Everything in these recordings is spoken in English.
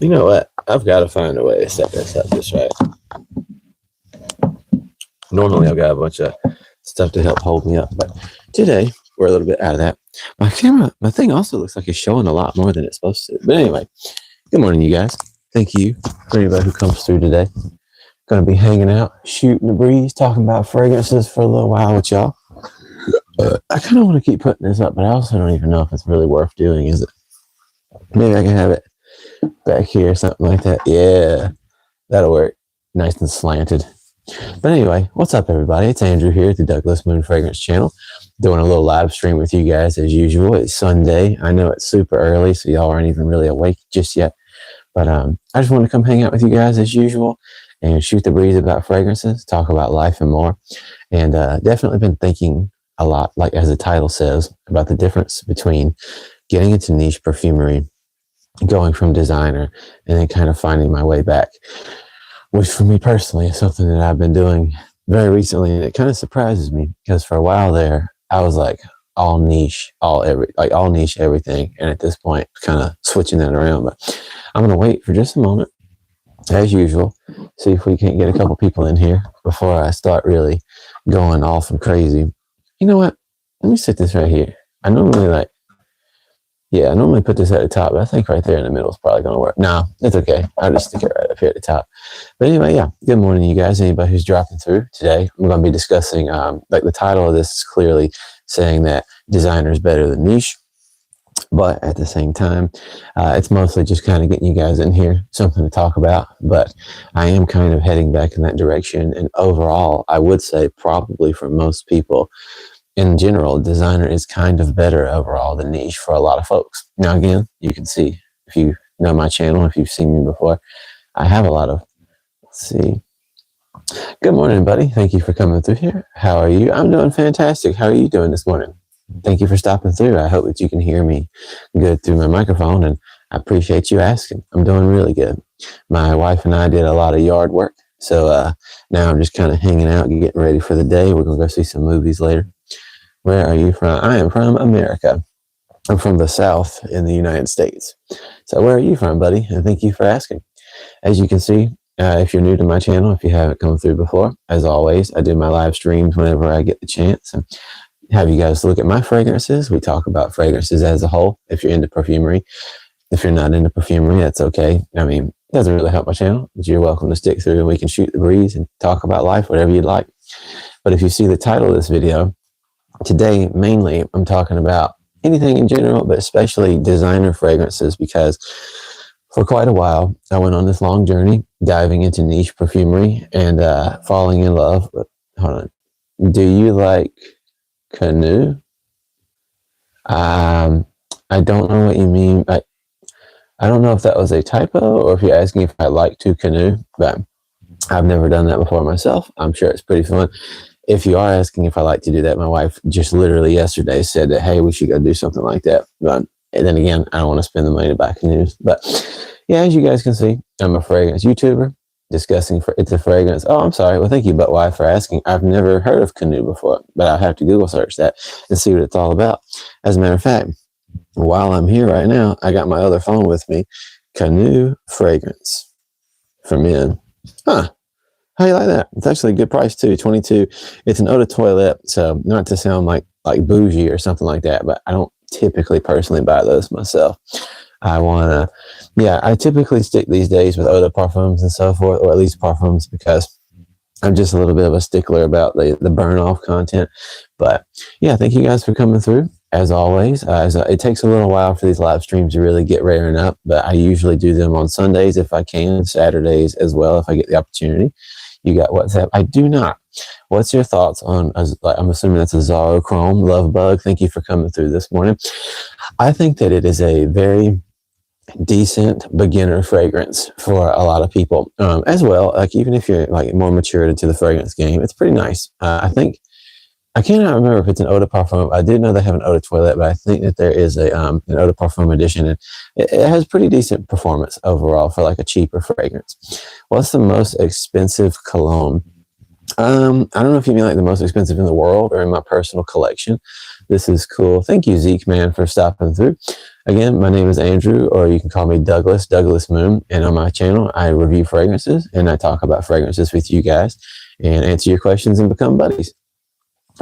You know what? I've got to find a way to set this up just right. Normally, I've got a bunch of stuff to help hold me up, but today we're a little bit out of that. My thing also looks like it's showing a lot more than it's supposed to. But anyway, good morning, you guys. Thank you for anybody who comes through today. Going to be hanging out, shooting the breeze, talking about fragrances for a little while with y'all. I kind of want to keep putting this up, but I also don't even know if it's really worth doing, is it? Maybe I can have it back here, something like that. Yeah, that'll work. Nice and slanted. But anyway, what's up, everybody? It's Andrew here at the Douglas Moon Fragrance Channel, doing a little live stream with you guys as usual. It's Sunday. I know it's super early, so y'all aren't even really awake just yet. But I just wanted to come hang out with you guys as usual and shoot the breeze about fragrances, talk about life and more. And definitely been thinking a lot, like as the title says, about the difference between getting into niche perfumery, going from designer, and then kind of finding my way back, which for me personally is something that I've been doing very recently. And it kind of surprises me because for a while there, I was like all niche, all niche everything. And at this point, kind of switching that around. But I'm going to wait for just a moment, as usual, see if we can't get a couple people in here before I start really going off and crazy. You know what? Let me sit this right here. I normally put this at the top, but I think right there in the middle is probably going to work. No, it's okay. I'll just stick it right up here at the top. But anyway, yeah, good morning, you guys. Anybody who's dropping through today, I'm going to be discussing, like the title of this is clearly saying that designer is better than niche. But at the same time, it's mostly just kind of getting you guys in here, something to talk about. But I am kind of heading back in that direction. And overall, I would say probably for most people, in general, designer is kind of better overall than niche for a lot of folks. Now, again, you can see, if you know my channel, if you've seen me before, I have a lot of, let's see. Good morning, buddy. Thank you for coming through here. How are you? I'm doing fantastic. How are you doing this morning? Thank you for stopping through. I hope that you can hear me good through my microphone, and I appreciate you asking. I'm doing really good. My wife and I did a lot of yard work, so now I'm just kind of hanging out, getting ready for the day. We're going to go see some movies later. Where are you from? I am from America. I'm from the South in the United States. So where are you from, buddy? And thank you for asking. As you can see, if you're new to my channel, if you haven't come through before, as always, I do my live streams whenever I get the chance and have you guys look at my fragrances. We talk about fragrances as a whole. If you're into perfumery, if you're not into perfumery, that's okay. I mean, it doesn't really help my channel, but you're welcome to stick through and we can shoot the breeze and talk about life, whatever you'd like. But if you see the title of this video, today, mainly, I'm talking about anything in general, but especially designer fragrances, because for quite a while, I went on this long journey diving into niche perfumery and falling in love. But hold on. Do you like Canoe? I don't know what you mean. I don't know if that was a typo or if you're asking if I like to canoe, but I've never done that before myself. I'm sure it's pretty fun. If you are asking if I like to do that, my wife just literally yesterday said that, hey, we should go do something like that. But and then again, I don't want to spend the money to buy canoes. But yeah, as you guys can see, I'm a fragrance YouTuber discussing it's a fragrance. Oh, I'm sorry. Well, thank you, but why for asking. I've never heard of Canoe before, but I'll have to Google search that and see what it's all about. As a matter of fact, while I'm here right now, I got my other phone with me. Canoe fragrance for men. Huh. How you like that? It's actually a good price too, $22. It's an eau de toilette, so not to sound like bougie or something like that, but I don't typically personally buy those myself. I typically stick these days with eau de parfums and so forth, or at least parfums, because I'm just a little bit of a stickler about the burn off content. But yeah, thank you guys for coming through. As always, it takes a little while for these live streams to really get raring up, but I usually do them on Sundays if I can, Saturdays as well if I get the opportunity. You got WhatsApp? I do not. What's your thoughts on, I'm assuming that's a Zaro Chrome Love Bug. Thank you for coming through this morning. I think that it is a very decent beginner fragrance for a lot of people as well. Like even if you're like more matured into the fragrance game, it's pretty nice. I cannot remember if it's an eau de parfum. I did know they have an eau de toilette, but I think that there is an eau de parfum edition, and it has pretty decent performance overall for like a cheaper fragrance. What's the most expensive cologne? I don't know if you mean like the most expensive in the world or in my personal collection, This is cool. Thank you, Zeke, man, for stopping through. Again, my name is Andrew, or you can call me Douglas Moon. And on my channel, I review fragrances and I talk about fragrances with you guys and answer your questions and become buddies.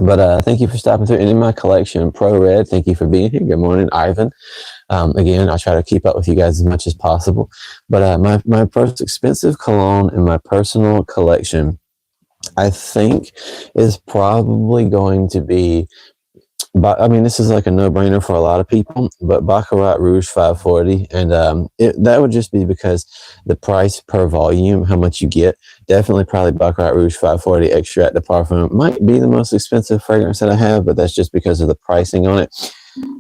But thank you for stopping through. And in my collection, Pro Red, thank you for being here. Good morning, Ivan. Again, I'll try to keep up with you guys as much as possible. But my most expensive cologne in my personal collection, I think, is probably going to be, but I mean, this is like a no-brainer for a lot of people, but Baccarat Rouge 540, and that would just be because the price per volume, how much you get. Definitely probably Baccarat Rouge 540 Extrait de Parfum might be the most expensive fragrance that I have, but that's just because of the pricing on it.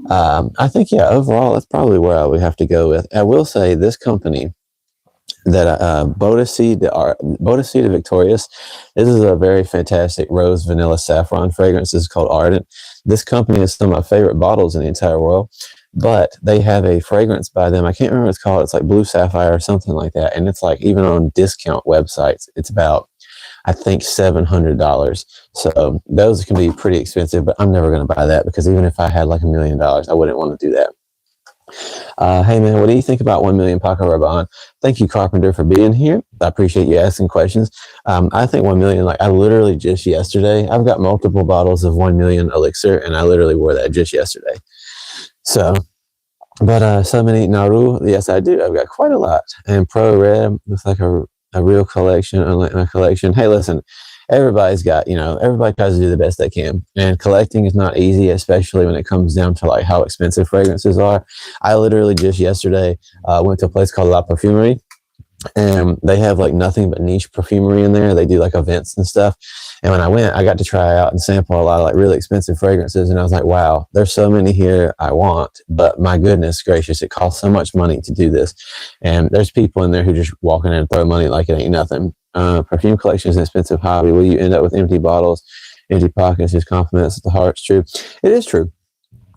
I think, yeah, overall, that's probably where I would have to go with. I will say this company, that Bodicea de Victorious. This is a very fantastic rose vanilla saffron fragrance. This is called Ardent. This company is some of my favorite bottles in the entire world, but they have a fragrance by them. I can't remember what it's called. It's like Blue Sapphire or something like that. And it's like, even on discount websites, it's about, I think, $700. So those can be pretty expensive, but I'm never going to buy that, because even if I had like $1 million, I wouldn't want to do that. Hey man, what do you think about 1 million Paco Rabanne? Thank you, Carpenter, for being here. I appreciate you asking questions. I think 1 million, like I literally just yesterday, I've got multiple bottles of 1 million Elixir, and I literally wore that just yesterday. So, but so many Naru, yes I do. I've got quite a lot. And Pro Red looks like a real collection, unlike my collection. Hey, listen. Everybody's got, everybody tries to do the best they can, and collecting is not easy, especially when it comes down to like how expensive fragrances are. I literally just yesterday went to a place called La Perfumery, and they have like nothing but niche perfumery in there. They do like events and stuff. And when I went, I got to try out and sample a lot of like really expensive fragrances. And I was like, wow, there's so many here I want, but my goodness gracious, it costs so much money to do this. And there's people in there who just walk in and throw money like it ain't nothing. Perfume collection is an expensive hobby. Will you end up with empty bottles, empty pockets? Just compliments at the heart's true. It is true.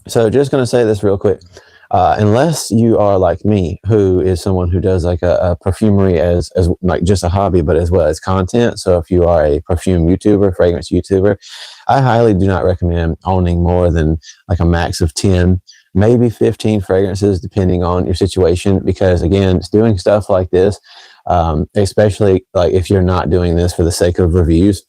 So just going to say this real quick. Unless you are like me, who is someone who does like a perfumery as like just a hobby, but as well as content. So if you are a perfume YouTuber, fragrance YouTuber, I highly do not recommend owning more than like a max of 10, maybe 15 fragrances, depending on your situation. Because again, it's doing stuff like this, especially like if you're not doing this for the sake of reviews,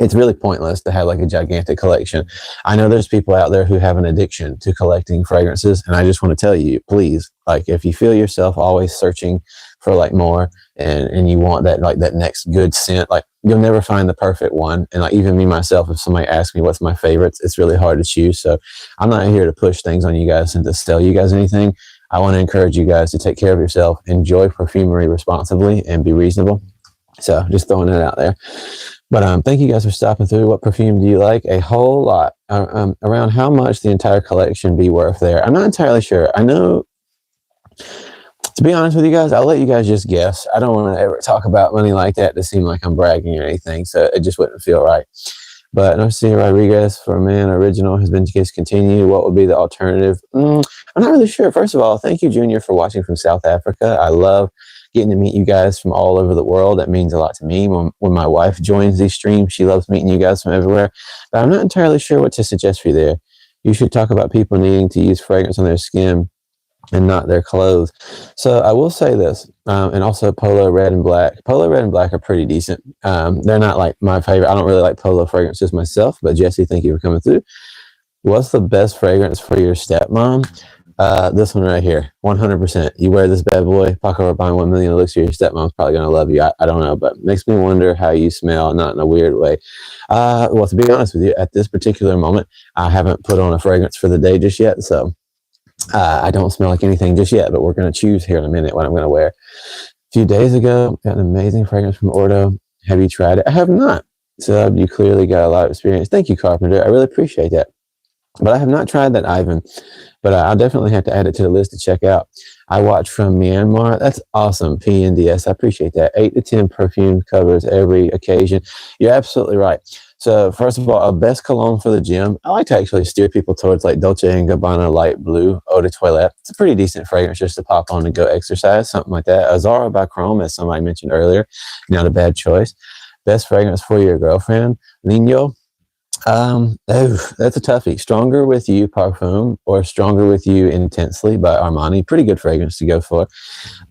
it's really pointless to have like a gigantic collection. I know there's people out there who have an addiction to collecting fragrances, and I just want to tell you, please, like if you feel yourself always searching for like more, and you want that like that next good scent, like you'll never find the perfect one. And like even me myself, if somebody asks me what's my favorites, it's really hard to choose. So I'm not here to push things on you guys and to sell you guys anything. I want to encourage you guys to take care of yourself, enjoy perfumery responsibly, and be reasonable. So just throwing it out there. But thank you guys for stopping through. What perfume do you like? A whole lot. Around how much the entire collection be worth there? I'm not entirely sure. I know, to be honest with you guys, I'll let you guys just guess. I don't want to ever talk about money like that to seem like I'm bragging or anything, so it just wouldn't feel right. But Narcia Rodriguez, for a man original, has been discontinued. What would be the alternative? I'm not really sure. First of all, thank you, Junior, for watching from South Africa. I love getting to meet you guys from all over the world. That means a lot to me. When my wife joins these streams, she loves meeting you guys from everywhere. But I'm not entirely sure what to suggest for you there. You should talk about people needing to use fragrance on their skin and not their clothes. So I will say this, and also Polo Red and Black. Polo Red and Black are pretty decent. They're not like my favorite. I don't really like Polo fragrances myself, but Jesse, thank you for coming through. What's the best fragrance for your stepmom? This one right here, 100%. You wear this bad boy, Paco Rabanne 1 million Elixir, your stepmom's probably going to love you. I don't know, but makes me wonder how you smell, not in a weird way. Well, to be honest with you, at this particular moment, I haven't put on a fragrance for the day just yet, so I don't smell like anything just yet, but we're going to choose here in a minute what I'm going to wear. A few days ago, got an amazing fragrance from Ordo. Have you tried it? I have not. So you clearly got a lot of experience. Thank you, Carpenter. I really appreciate that. But I have not tried that Ivan, but I'll definitely have to add it to the list to check out. I watch from Myanmar. That's awesome. PNDS. I appreciate that. 8 to 10 perfume covers every occasion. You're absolutely right. So first of all, a best cologne for the gym. I like to actually steer people towards like Dolce & Gabbana Light Blue Eau de Toilette. It's a pretty decent fragrance just to pop on and go exercise, something like that. Azara by Chrome, as somebody mentioned earlier, not a bad choice. Best fragrance for your girlfriend, Nino. Oh, that's a toughie. Stronger with You Parfum or Stronger with You Intensely by Armani. Pretty good fragrance to go for.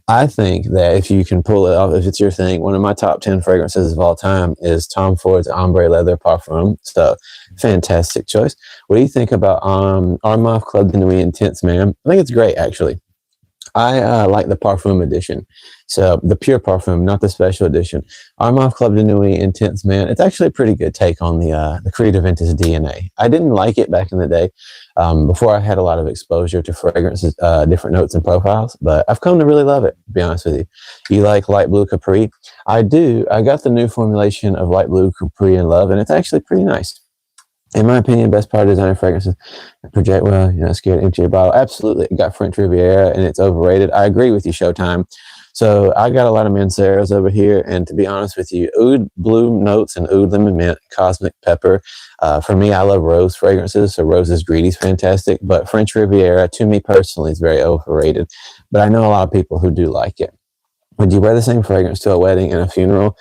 I think that if you can pull it off, if it's your thing, one of my top 10 fragrances of all time is Tom Ford's Ombre Leather Parfum. So, fantastic choice. What do you think about Armaf Club de Nuit Intense, man? I think it's great, actually. I like the Parfum edition. So the pure Parfum, not the special edition. Armaf Club de Nuit Intense, man. It's actually a pretty good take on the Creed Aventus DNA. I didn't like it back in the day before I had a lot of exposure to fragrances, different notes and profiles, but I've come to really love it, to be honest with you. You like Light Blue Capri? I do. I got the new formulation of Light Blue Capri in Love, and it's actually pretty nice. In my opinion, best part of designer fragrances project well, you're not scared to empty your bottle. Absolutely. It got French Riviera and it's overrated. I agree with you, Showtime. So I got a lot of Manceros over here, and to be honest with you, oud blue notes and oud lemon mint, cosmic pepper. For me, I love rose fragrances, so Rose's Greedy is fantastic, but French Riviera, to me personally, is very overrated. But I know a lot of people who do like it. Would you wear the same fragrance to a wedding and a funeral?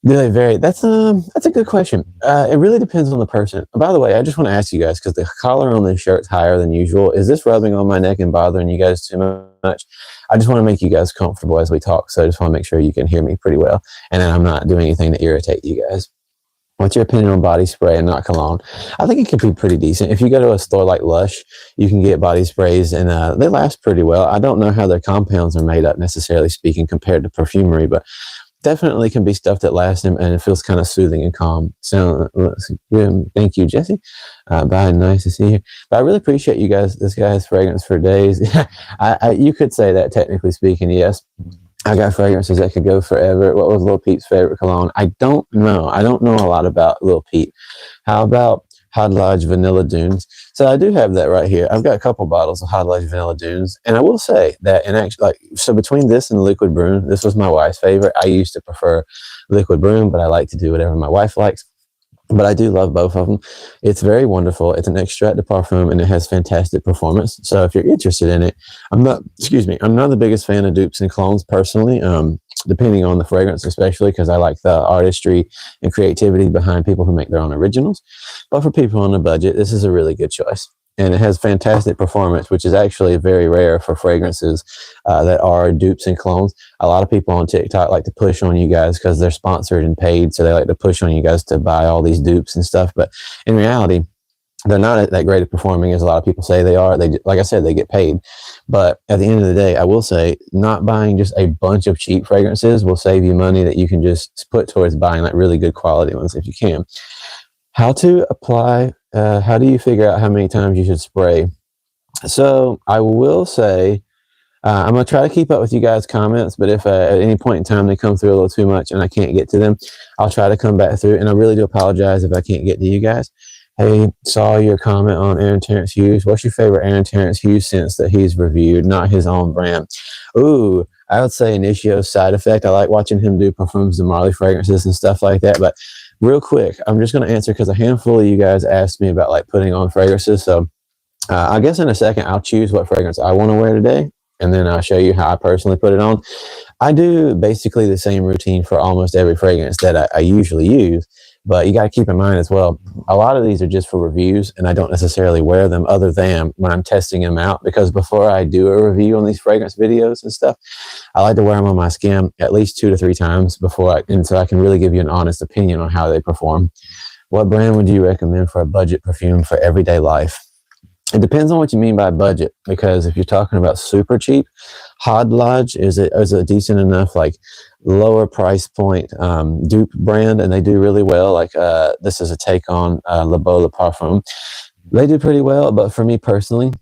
Do they vary? That's a good question. It really depends on the person. By the way, I just want to ask you guys, because the collar on this shirt's higher than usual. Is this rubbing on my neck and bothering you guys too much? I just want to make you guys comfortable as we talk, so I just want to make sure you can hear me pretty well, and then I'm not doing anything to irritate you guys. What's your opinion on body spray and not cologne? I think it can be pretty decent. If you go to a store like Lush, you can get body sprays, and they last pretty well. I don't know how their compounds are made up, necessarily speaking, compared to perfumery, but definitely can be stuff that lasts him, and it feels kind of soothing and calm. So thank you, Jesse. Bye, nice to see you. But I really appreciate you guys. This guy has fragrance for days. You could say that, technically speaking, yes. I got fragrances that could go forever. What was Lil Peep's favorite cologne? I don't know. I don't know a lot about Lil Peep. How about Hot Lodge Vanilla Dunes? So I do have that right here. I've got a couple bottles of Hot Lodge Vanilla Dunes, and I will say that so between this and Liquid Broom, this was my wife's favorite. I used to prefer Liquid Broom, but I like to do whatever my wife likes. But I do love both of them. It's very wonderful. It's an extrait de parfum, and it has fantastic performance. So if you're interested in it, I'm not the biggest fan of dupes and clones personally, depending on the fragrance, especially because I like the artistry and creativity behind people who make their own originals. But for people on a budget, this is a really good choice. And it has fantastic performance, which is actually very rare for fragrances that are dupes and clones. A lot of people on TikTok like to push on you guys because they're sponsored and paid, so they like to push on you guys to buy all these dupes and stuff. But in reality, they're not that great at performing as a lot of people say they are. They, like I said, they get paid. But at the end of the day, I will say not buying just a bunch of cheap fragrances will save you money that you can just put towards buying like really good quality ones if you can. How to apply, how do you figure out how many times you should spray? So I will say, I'm going to try to keep up with you guys' comments, but if at any point in time they come through a little too much and I can't get to them, I'll try to come back through. And I really do apologize if I can't get to you guys. Hey, saw your comment on Aaron Terrence Hughes. What's your favorite Aaron Terrence Hughes scent that he's reviewed, not his own brand? Ooh, I would say Initio's Side Effect. I like watching him do Perfumes de Marley fragrances and stuff like that. But real quick, I'm just going to answer because a handful of you guys asked me about like putting on fragrances. So I guess in a second, I'll choose what fragrance I want to wear today, and then I'll show you how I personally put it on. I do basically the same routine for almost every fragrance that I usually use, but you got to keep in mind as well, a lot of these are just for reviews, and I don't necessarily wear them other than when I'm testing them out, because before I do a review on these fragrance videos and stuff, I like to wear them on my skin at least 2 to 3 times so I can really give you an honest opinion on how they perform. What brand would you recommend for a budget perfume for everyday life? It depends on what you mean by budget, because if you're talking about super cheap, Hot Lodge is a decent enough, like lower price point dupe brand, and they do really well. Like this is a take on Le Beau Le Parfum. They do pretty well, but for me personally,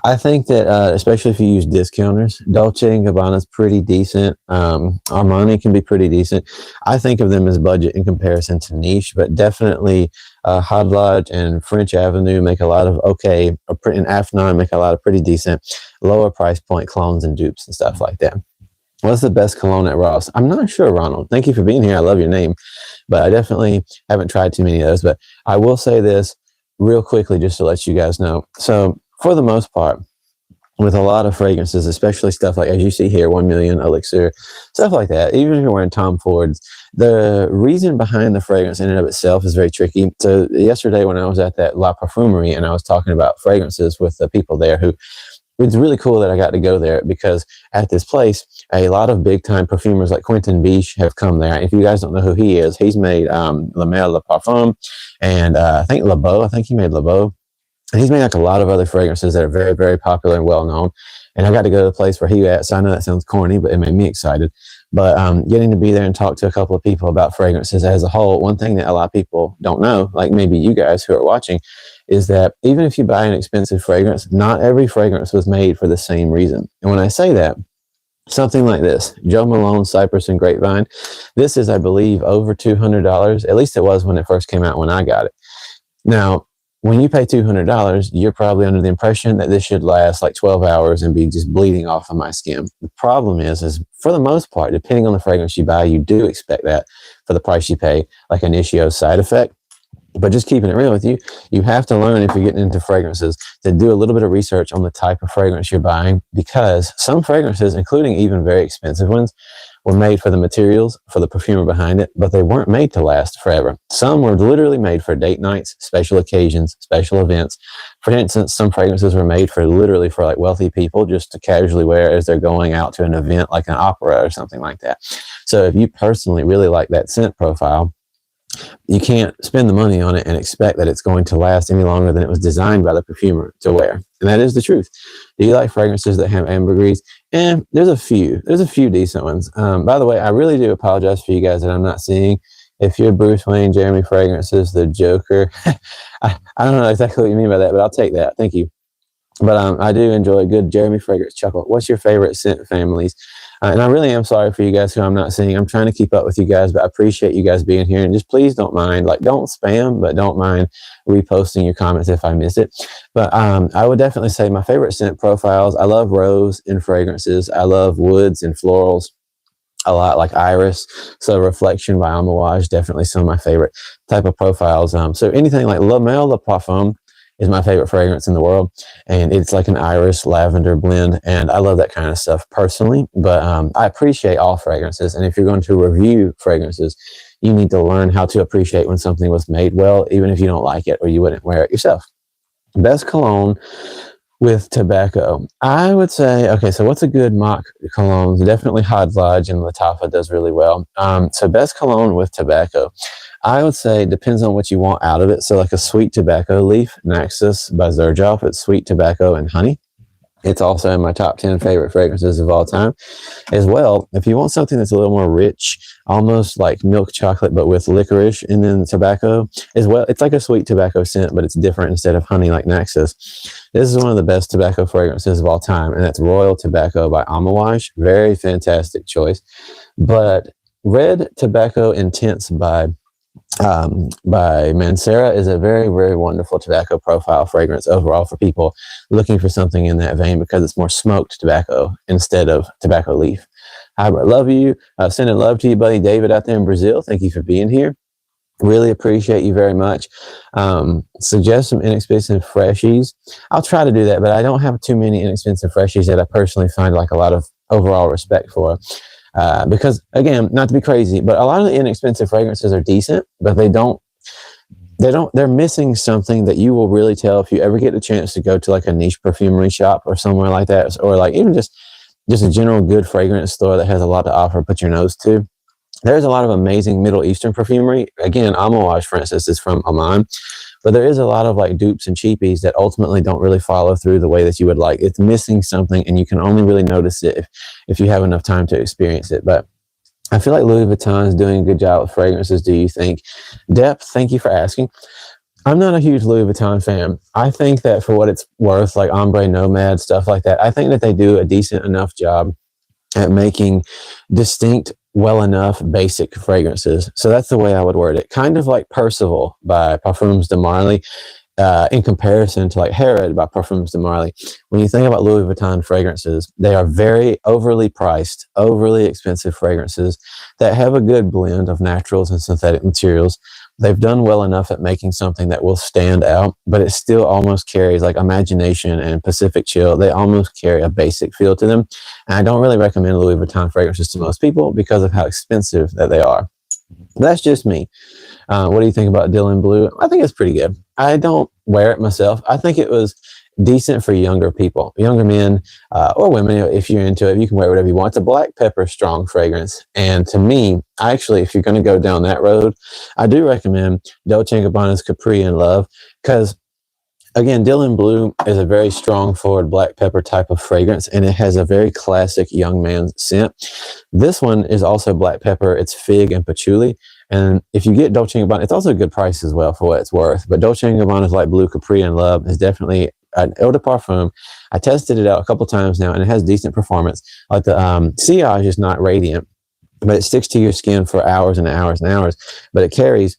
I think that especially if you use discounters, Dolce & Gabbana is pretty decent. Armani can be pretty decent. I think of them as budget in comparison to niche, but definitely Hot Lodge and French Avenue make a lot of and Afnan make a lot of pretty decent lower price point clones and dupes and stuff like that. What's the best cologne at Ross? I'm not sure, Ronald. Thank you for being here. I love your name, but I definitely haven't tried too many of those. But I will say this real quickly just to let you guys know. So for the most part, with a lot of fragrances, especially stuff like, as you see here, 1 Million, Elixir, stuff like that. Even if you're wearing Tom Fords, the reason behind the fragrance in and of itself is very tricky. So yesterday when I was at that La Perfumery and I was talking about fragrances with the people there who, it's really cool that I got to go there because at this place, a lot of big time perfumers like Quentin Biche have come there. If you guys don't know who he is, he's made La Mer Le Parfum and I think Le Beau. I think he made Le Beau. And he's made like a lot of other fragrances that are very, very popular and well known. And I got to go to the place where he at. So I know that sounds corny, but it made me excited. But getting to be there and talk to a couple of people about fragrances as a whole, one thing that a lot of people don't know, like maybe you guys who are watching, is that even if you buy an expensive fragrance, not every fragrance was made for the same reason. And when I say that, something like this, Joe Malone Cypress and Grapevine, this is, I believe, over $200. At least it was when it first came out when I got it. Now, when you pay $200, you're probably under the impression that this should last like 12 hours and be just bleeding off of my skin. The problem is for the most part, depending on the fragrance you buy, you do expect that for the price you pay, like an issue side effect. But just keeping it real with you, you have to learn if you're getting into fragrances to do a little bit of research on the type of fragrance you're buying, because some fragrances, including even very expensive ones, were made for the materials, for the perfumer behind it, but they weren't made to last forever. Some were literally made for date nights, special occasions, special events. For instance, some fragrances were made for literally for like wealthy people just to casually wear as they're going out to an event like an opera or something like that. So if you personally really like that scent profile, you can't spend the money on it and expect that it's going to last any longer than it was designed by the perfumer to wear. And that is the truth. Do you like fragrances that have ambergris? And there's a few decent ones. By the way, I really do apologize for you guys that I'm not seeing. If you're Bruce Wayne, Jeremy Fragrances, the Joker, I don't know exactly what you mean by that, but I'll take that. Thank you. But I do enjoy a good Jeremy Fragrance chuckle. What's your favorite scent families? And I really am sorry for you guys who I'm not seeing. I'm trying to keep up with you guys, but I appreciate you guys being here. And just please don't mind, like, don't spam, but don't mind reposting your comments if I miss it. But I would definitely say my favorite scent profiles. I love rose in fragrances. I love woods and florals a lot, like iris. So Reflection by Amouage, definitely some of my favorite type of profiles. So anything like La Mer Le Parfum is my favorite fragrance in the world, and it's like an iris lavender blend, and I love that kind of stuff personally. But I appreciate all fragrances, and if you're going to review fragrances, you need to learn how to appreciate when something was made well, even if you don't like it or you wouldn't wear it yourself. Best cologne with tobacco, I would say, okay, so what's a good mock cologne? Definitely Hot Lodge and Latafa does really well. So best cologne with tobacco, I would say it depends on what you want out of it. So like a sweet tobacco leaf, Naxos by Xerjoff, it's sweet tobacco and honey. It's also in my top 10 favorite fragrances of all time. As well, if you want something that's a little more rich, almost like milk chocolate, but with licorice and then tobacco as well. It's like a sweet tobacco scent, but it's different instead of honey like Naxos. This is one of the best tobacco fragrances of all time, and that's Royal Tobacco by Amouage. Very fantastic choice. But Red Tobacco Intense by Mancera is a very, very wonderful tobacco profile fragrance overall for people looking for something in that vein, because it's more smoked tobacco instead of tobacco leaf. I love you. Sending love to you, buddy David out there in Brazil. Thank you for being here. Really appreciate you very much. Suggest some inexpensive freshies. I'll try to do that, but I don't have too many inexpensive freshies that I personally find like a lot of overall respect for. Because again, not to be crazy, but a lot of the inexpensive fragrances are decent, but they're missing something that you will really tell if you ever get the chance to go to like a niche perfumery shop or somewhere like that, or like even just a general good fragrance store that has a lot to offer, put your nose to. There's a lot of amazing Middle Eastern perfumery. Again, Amouage, for instance, is from Oman. But there is a lot of like dupes and cheapies that ultimately don't really follow through the way that you would like. It's missing something, and you can only really notice it if you have enough time to experience it. But I feel like Louis Vuitton is doing a good job with fragrances. Do you think? Depp, thank you for asking. I'm not a huge Louis Vuitton fan. I think that for what it's worth, like Ombre Nomad, stuff like that, I think that they do a decent enough job at making distinct, well enough basic fragrances. So that's the way I would word it. Kind of like Percival by Parfums de Marly. in comparison to like Harrod by Perfumers de Marly. When you think about Louis Vuitton fragrances, they are very overly priced, overly expensive fragrances that have a good blend of naturals and synthetic materials. They've done well enough at making something that will stand out, but it still almost carries like Imagination and Pacific Chill. They almost carry a basic feel to them. And I don't really recommend Louis Vuitton fragrances to most people because of how expensive that they are. That's just me. What do you think about Dylan Blue? I think it's pretty good. I don't wear it myself. I think it was decent for younger people, younger men or women. If you're into it, you can wear whatever you want. It's a black pepper strong fragrance. And to me, actually, if you're going to go down that road, I do recommend Dolce & Gabbana's Capri in Love, because again, Dylan Blue is a very strong forward black pepper type of fragrance, and it has a very classic young man scent. This one is also black pepper. It's fig and patchouli. And if you get Dolce & Gabbana, it's also a good price as well for what it's worth. But Dolce & Gabbana's Light Blue Capri in Love is definitely an eau de parfum. I tested it out a couple times now, and it has decent performance. Like the sillage is not radiant, but it sticks to your skin for hours and hours and hours. But it carries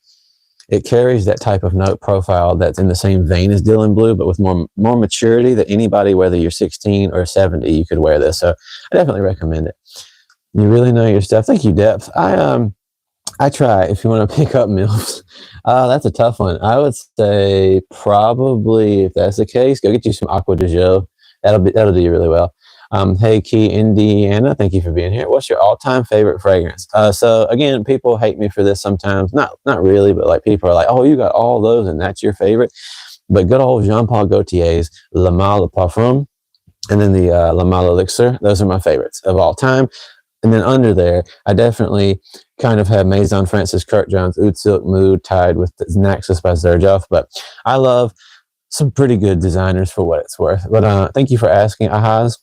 that type of note profile that's in the same vein as Dylan Blue, but with more maturity, that anybody, whether you're 16 or 70, you could wear this. So I definitely recommend it. You really know your stuff. Thank you, Depp. I try. If you want to pick up MILFs, that's a tough one. I would say probably, if that's the case, go get you some Aqua de Jo. That'll do you really well. Hey, Key, Indiana, thank you for being here. What's your all-time favorite fragrance? So again, people hate me for this sometimes. Not really, but like people are like, oh, you got all those and that's your favorite. But good old Jean-Paul Gaultier's Le Male Parfum, and then the Le Male Elixir. Those are my favorites of all time. And then under there, I definitely kind of have Maison Francis Kirkjohn's Oud Silk Mood tied with Naxos by Xerjoff. But I love some pretty good designers for what it's worth. But thank you for asking, Ahaz.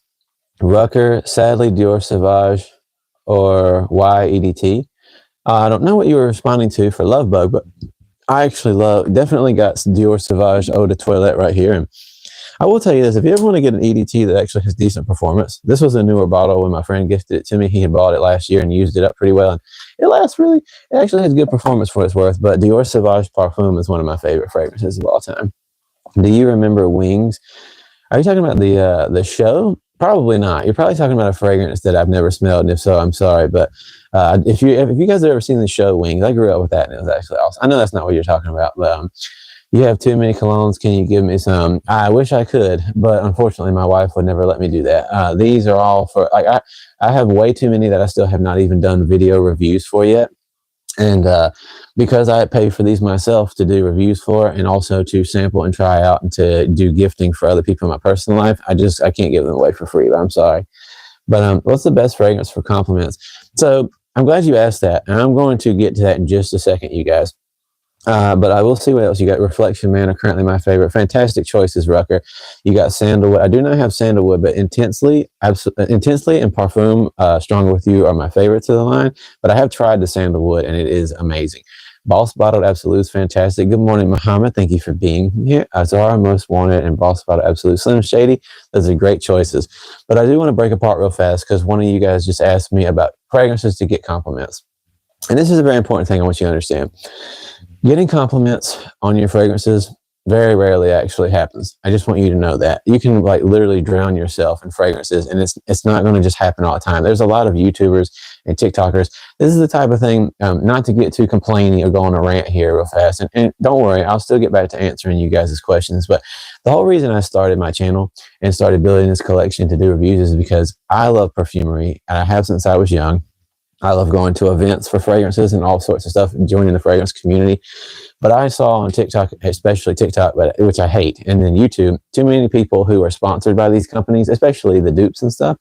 Rucker, sadly, Dior Savage, or EDT. I don't know what you were responding to for Love Bug, but I actually definitely got Dior Savage Eau de Toilette right here. And I will tell you this, if you ever want to get an EDT that actually has decent performance, this was a newer bottle when my friend gifted it to me. He had bought it last year and used it up pretty well. And it actually has good performance for what it's worth. But Dior Savage Parfum is one of my favorite fragrances of all time. Do you remember Wings? Are you talking about the show? Probably not. You're probably talking about a fragrance that I've never smelled, and if so, I'm sorry. But if you guys have ever seen the show Wings, I grew up with that, and it was actually awesome. I know that's not what you're talking about, but you have too many colognes. Can you give me some? I wish I could, but unfortunately, my wife would never let me do that. These are all for like I have way too many that I still have not even done video reviews for yet. And because I pay for these myself to do reviews for, and also to sample and try out and to do gifting for other people in my personal life, I can't give them away for free. But I'm sorry. But what's the best fragrance for compliments? So I'm glad you asked that, and I'm going to get to that in just a second, you guys. But I will see what else you got. Reflection Man are currently my favorite. Fantastic choices, Rucker. You got Sandalwood. I do not have Sandalwood, but Intensely and Parfum Stronger With You are my favorites of the line. But I have tried the Sandalwood, and it is amazing. Boss Bottled Absolute is fantastic. Good morning, Muhammad. Thank you for being here. Azara Most Wanted and Boss Bottled Absolute. Slim Shady. Those are great choices. But I do want to break apart real fast because one of you guys just asked me about fragrances to get compliments. And this is a very important thing I want you to understand. Getting compliments on your fragrances very rarely actually happens. I just want you to know that. You can like literally drown yourself in fragrances, and it's not going to just happen all the time. There's a lot of YouTubers and TikTokers. This is the type of thing, not to get too complaining or go on a rant here real fast. And don't worry, I'll still get back to answering you guys' questions. But the whole reason I started my channel and started building this collection to do reviews is because I love perfumery, and I have since I was young. I love going to events for fragrances and all sorts of stuff and joining the fragrance community. But I saw on TikTok, especially TikTok, which I hate, and then YouTube, too many people who are sponsored by these companies, especially the dupes and stuff,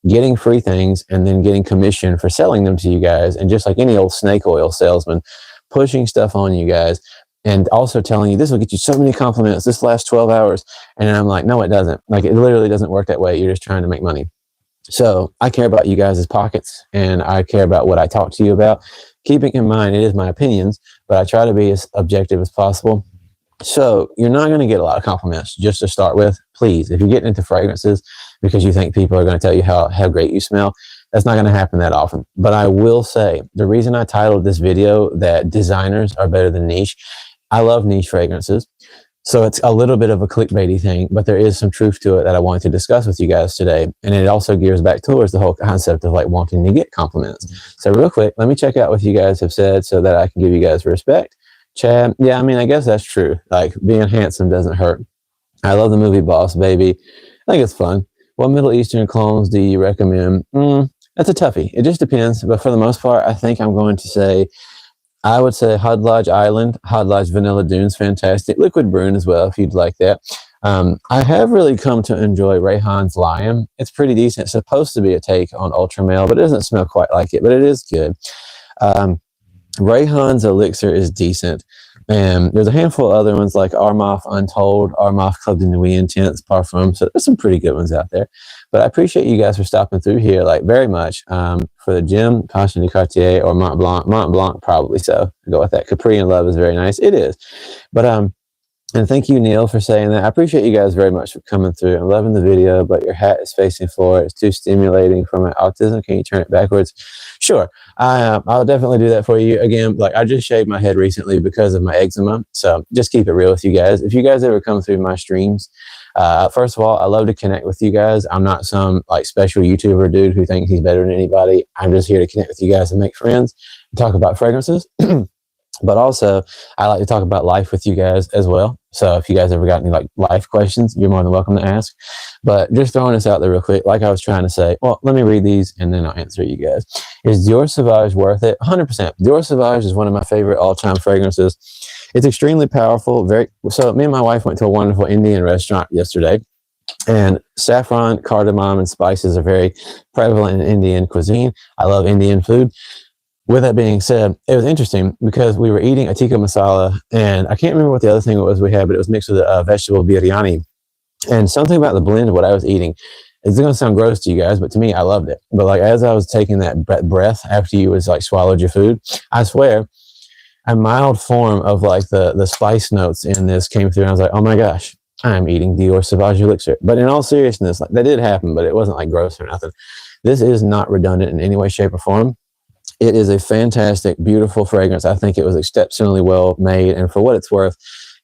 getting free things and then getting commission for selling them to you guys. And just like any old snake oil salesman, pushing stuff on you guys and also telling you this will get you so many compliments this last 12 hours. And I'm like, no, it doesn't. Like, it literally doesn't work that way. You're just trying to make money. So I care about you guys' pockets, and I care about what I talk to you about. Keeping in mind, it is my opinions, but I try to be as objective as possible. So you're not going to get a lot of compliments just to start with. Please, if you're getting into fragrances because you think people are going to tell you how great you smell, that's not going to happen that often. But I will say, the reason I titled this video that designers are better than niche, I love niche fragrances. So it's a little bit of a clickbaity thing, but there is some truth to it that I wanted to discuss with you guys today. And it also gears back towards the whole concept of like wanting to get compliments. So real quick, let me check out what you guys have said so that I can give you guys respect. Chad, yeah, I mean, I guess that's true. Like being handsome doesn't hurt. I love the movie Boss Baby. I think it's fun. What Middle Eastern clones do you recommend? That's a toughie. It just depends. But for the most part, I think I'm going to say, I would say Hod Lodge Island, Hod Lodge Vanilla Dune's fantastic. Liquid Brune as well, if you'd like that. I have really come to enjoy Rayhan's Lion. It's pretty decent. It's supposed to be a take on Ultra Male, but it doesn't smell quite like it, but it is good. Rayhan's Elixir is decent. And there's a handful of other ones like Armaf Untold, Armaf Club de Nuit Intense, Parfum. So there's some pretty good ones out there. But I appreciate you guys for stopping through here, like very much. For the gym, Passion du Cartier or Mont Blanc. Mont Blanc, probably so. Go with that. Capri and Love is very nice. It is. But and thank you, Neil, for saying that. I appreciate you guys very much for coming through. I'm loving the video, but your hat is facing forward. It's too stimulating for my autism. Can you turn it backwards? Sure. I'll definitely do that for you. Again, like I just shaved my head recently because of my eczema. So just keep it real with you guys. If you guys ever come through my streams, first of all, I love to connect with you guys. I'm not some like special YouTuber dude who thinks he's better than anybody. I'm just here to connect with you guys and make friends and talk about fragrances. But also, I like to talk about life with you guys as well. So if you guys ever got any like life questions, you're more than welcome to ask. But just throwing this out there real quick, like I was trying to say, well, let me read these and then I'll answer you guys. Is Dior Savage worth it? 100%. Dior Savage is one of my favorite all-time fragrances. It's extremely powerful. So me and my wife went to a wonderful Indian restaurant yesterday. And saffron, cardamom, and spices are very prevalent in Indian cuisine. I love Indian food. With that being said, it was interesting because we were eating a tikka masala, and I can't remember what the other thing was we had, but it was mixed with a vegetable biryani. And something about the blend of what I was eating, it's going to sound gross to you guys, but to me, I loved it. But like as I was taking that breath after you was like swallowed your food, I swear, a mild form of like the spice notes in this came through, and I was like, oh my gosh, I'm eating Dior Savage Elixir. But in all seriousness, like that did happen, but it wasn't like gross or nothing. This is not redundant in any way, shape, or form. It is a fantastic, beautiful fragrance. I think it was exceptionally well made. And for what it's worth,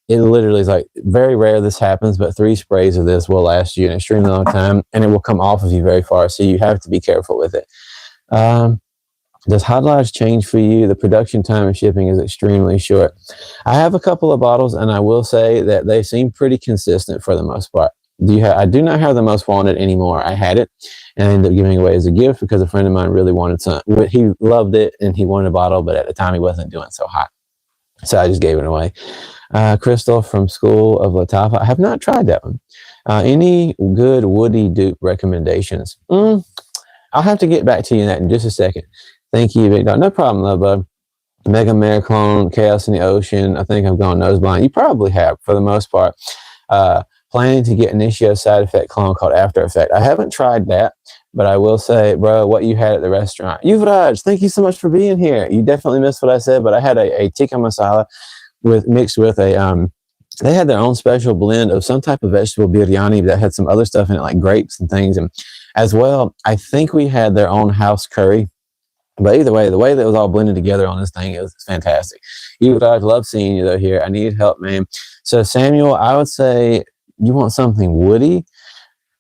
it literally is like very rare this happens, but 3 sprays of this will last you an extremely long time and it will come off of you very far. So you have to be careful with it. Does Hod Lodge change for you? The production time and shipping is extremely short. I have a couple of bottles and I will say that they seem pretty consistent for the most part. I do not have the most wanted anymore. I had it and I ended up giving it away as a gift because a friend of mine really wanted some. He loved it and he wanted a bottle, but at the time he wasn't doing so hot. So I just gave it away. Crystal from School of Latafa. I have not tried that one. Any good woody dupe recommendations? I'll have to get back to you on that in just a second. Thank you, Big Dog. No problem, love bud. Mega Mare Clone, Chaos in the Ocean. I think I've gone nose blind. You probably have for the most part. Planning to get Initio side effect clone called After Effect. I haven't tried that, but I will say, bro, what you had at the restaurant. Yuvraj, thank you so much for being here. You definitely missed what I said, but I had a tikka masala mixed with a, they had their own special blend of some type of vegetable biryani that had some other stuff in it, like grapes and things. And as well, I think we had their own house curry. But either way, the way that it was all blended together on this thing is fantastic. Yuvraj, love seeing you though here. I need help, man. So Samuel, I would say, you want something woody?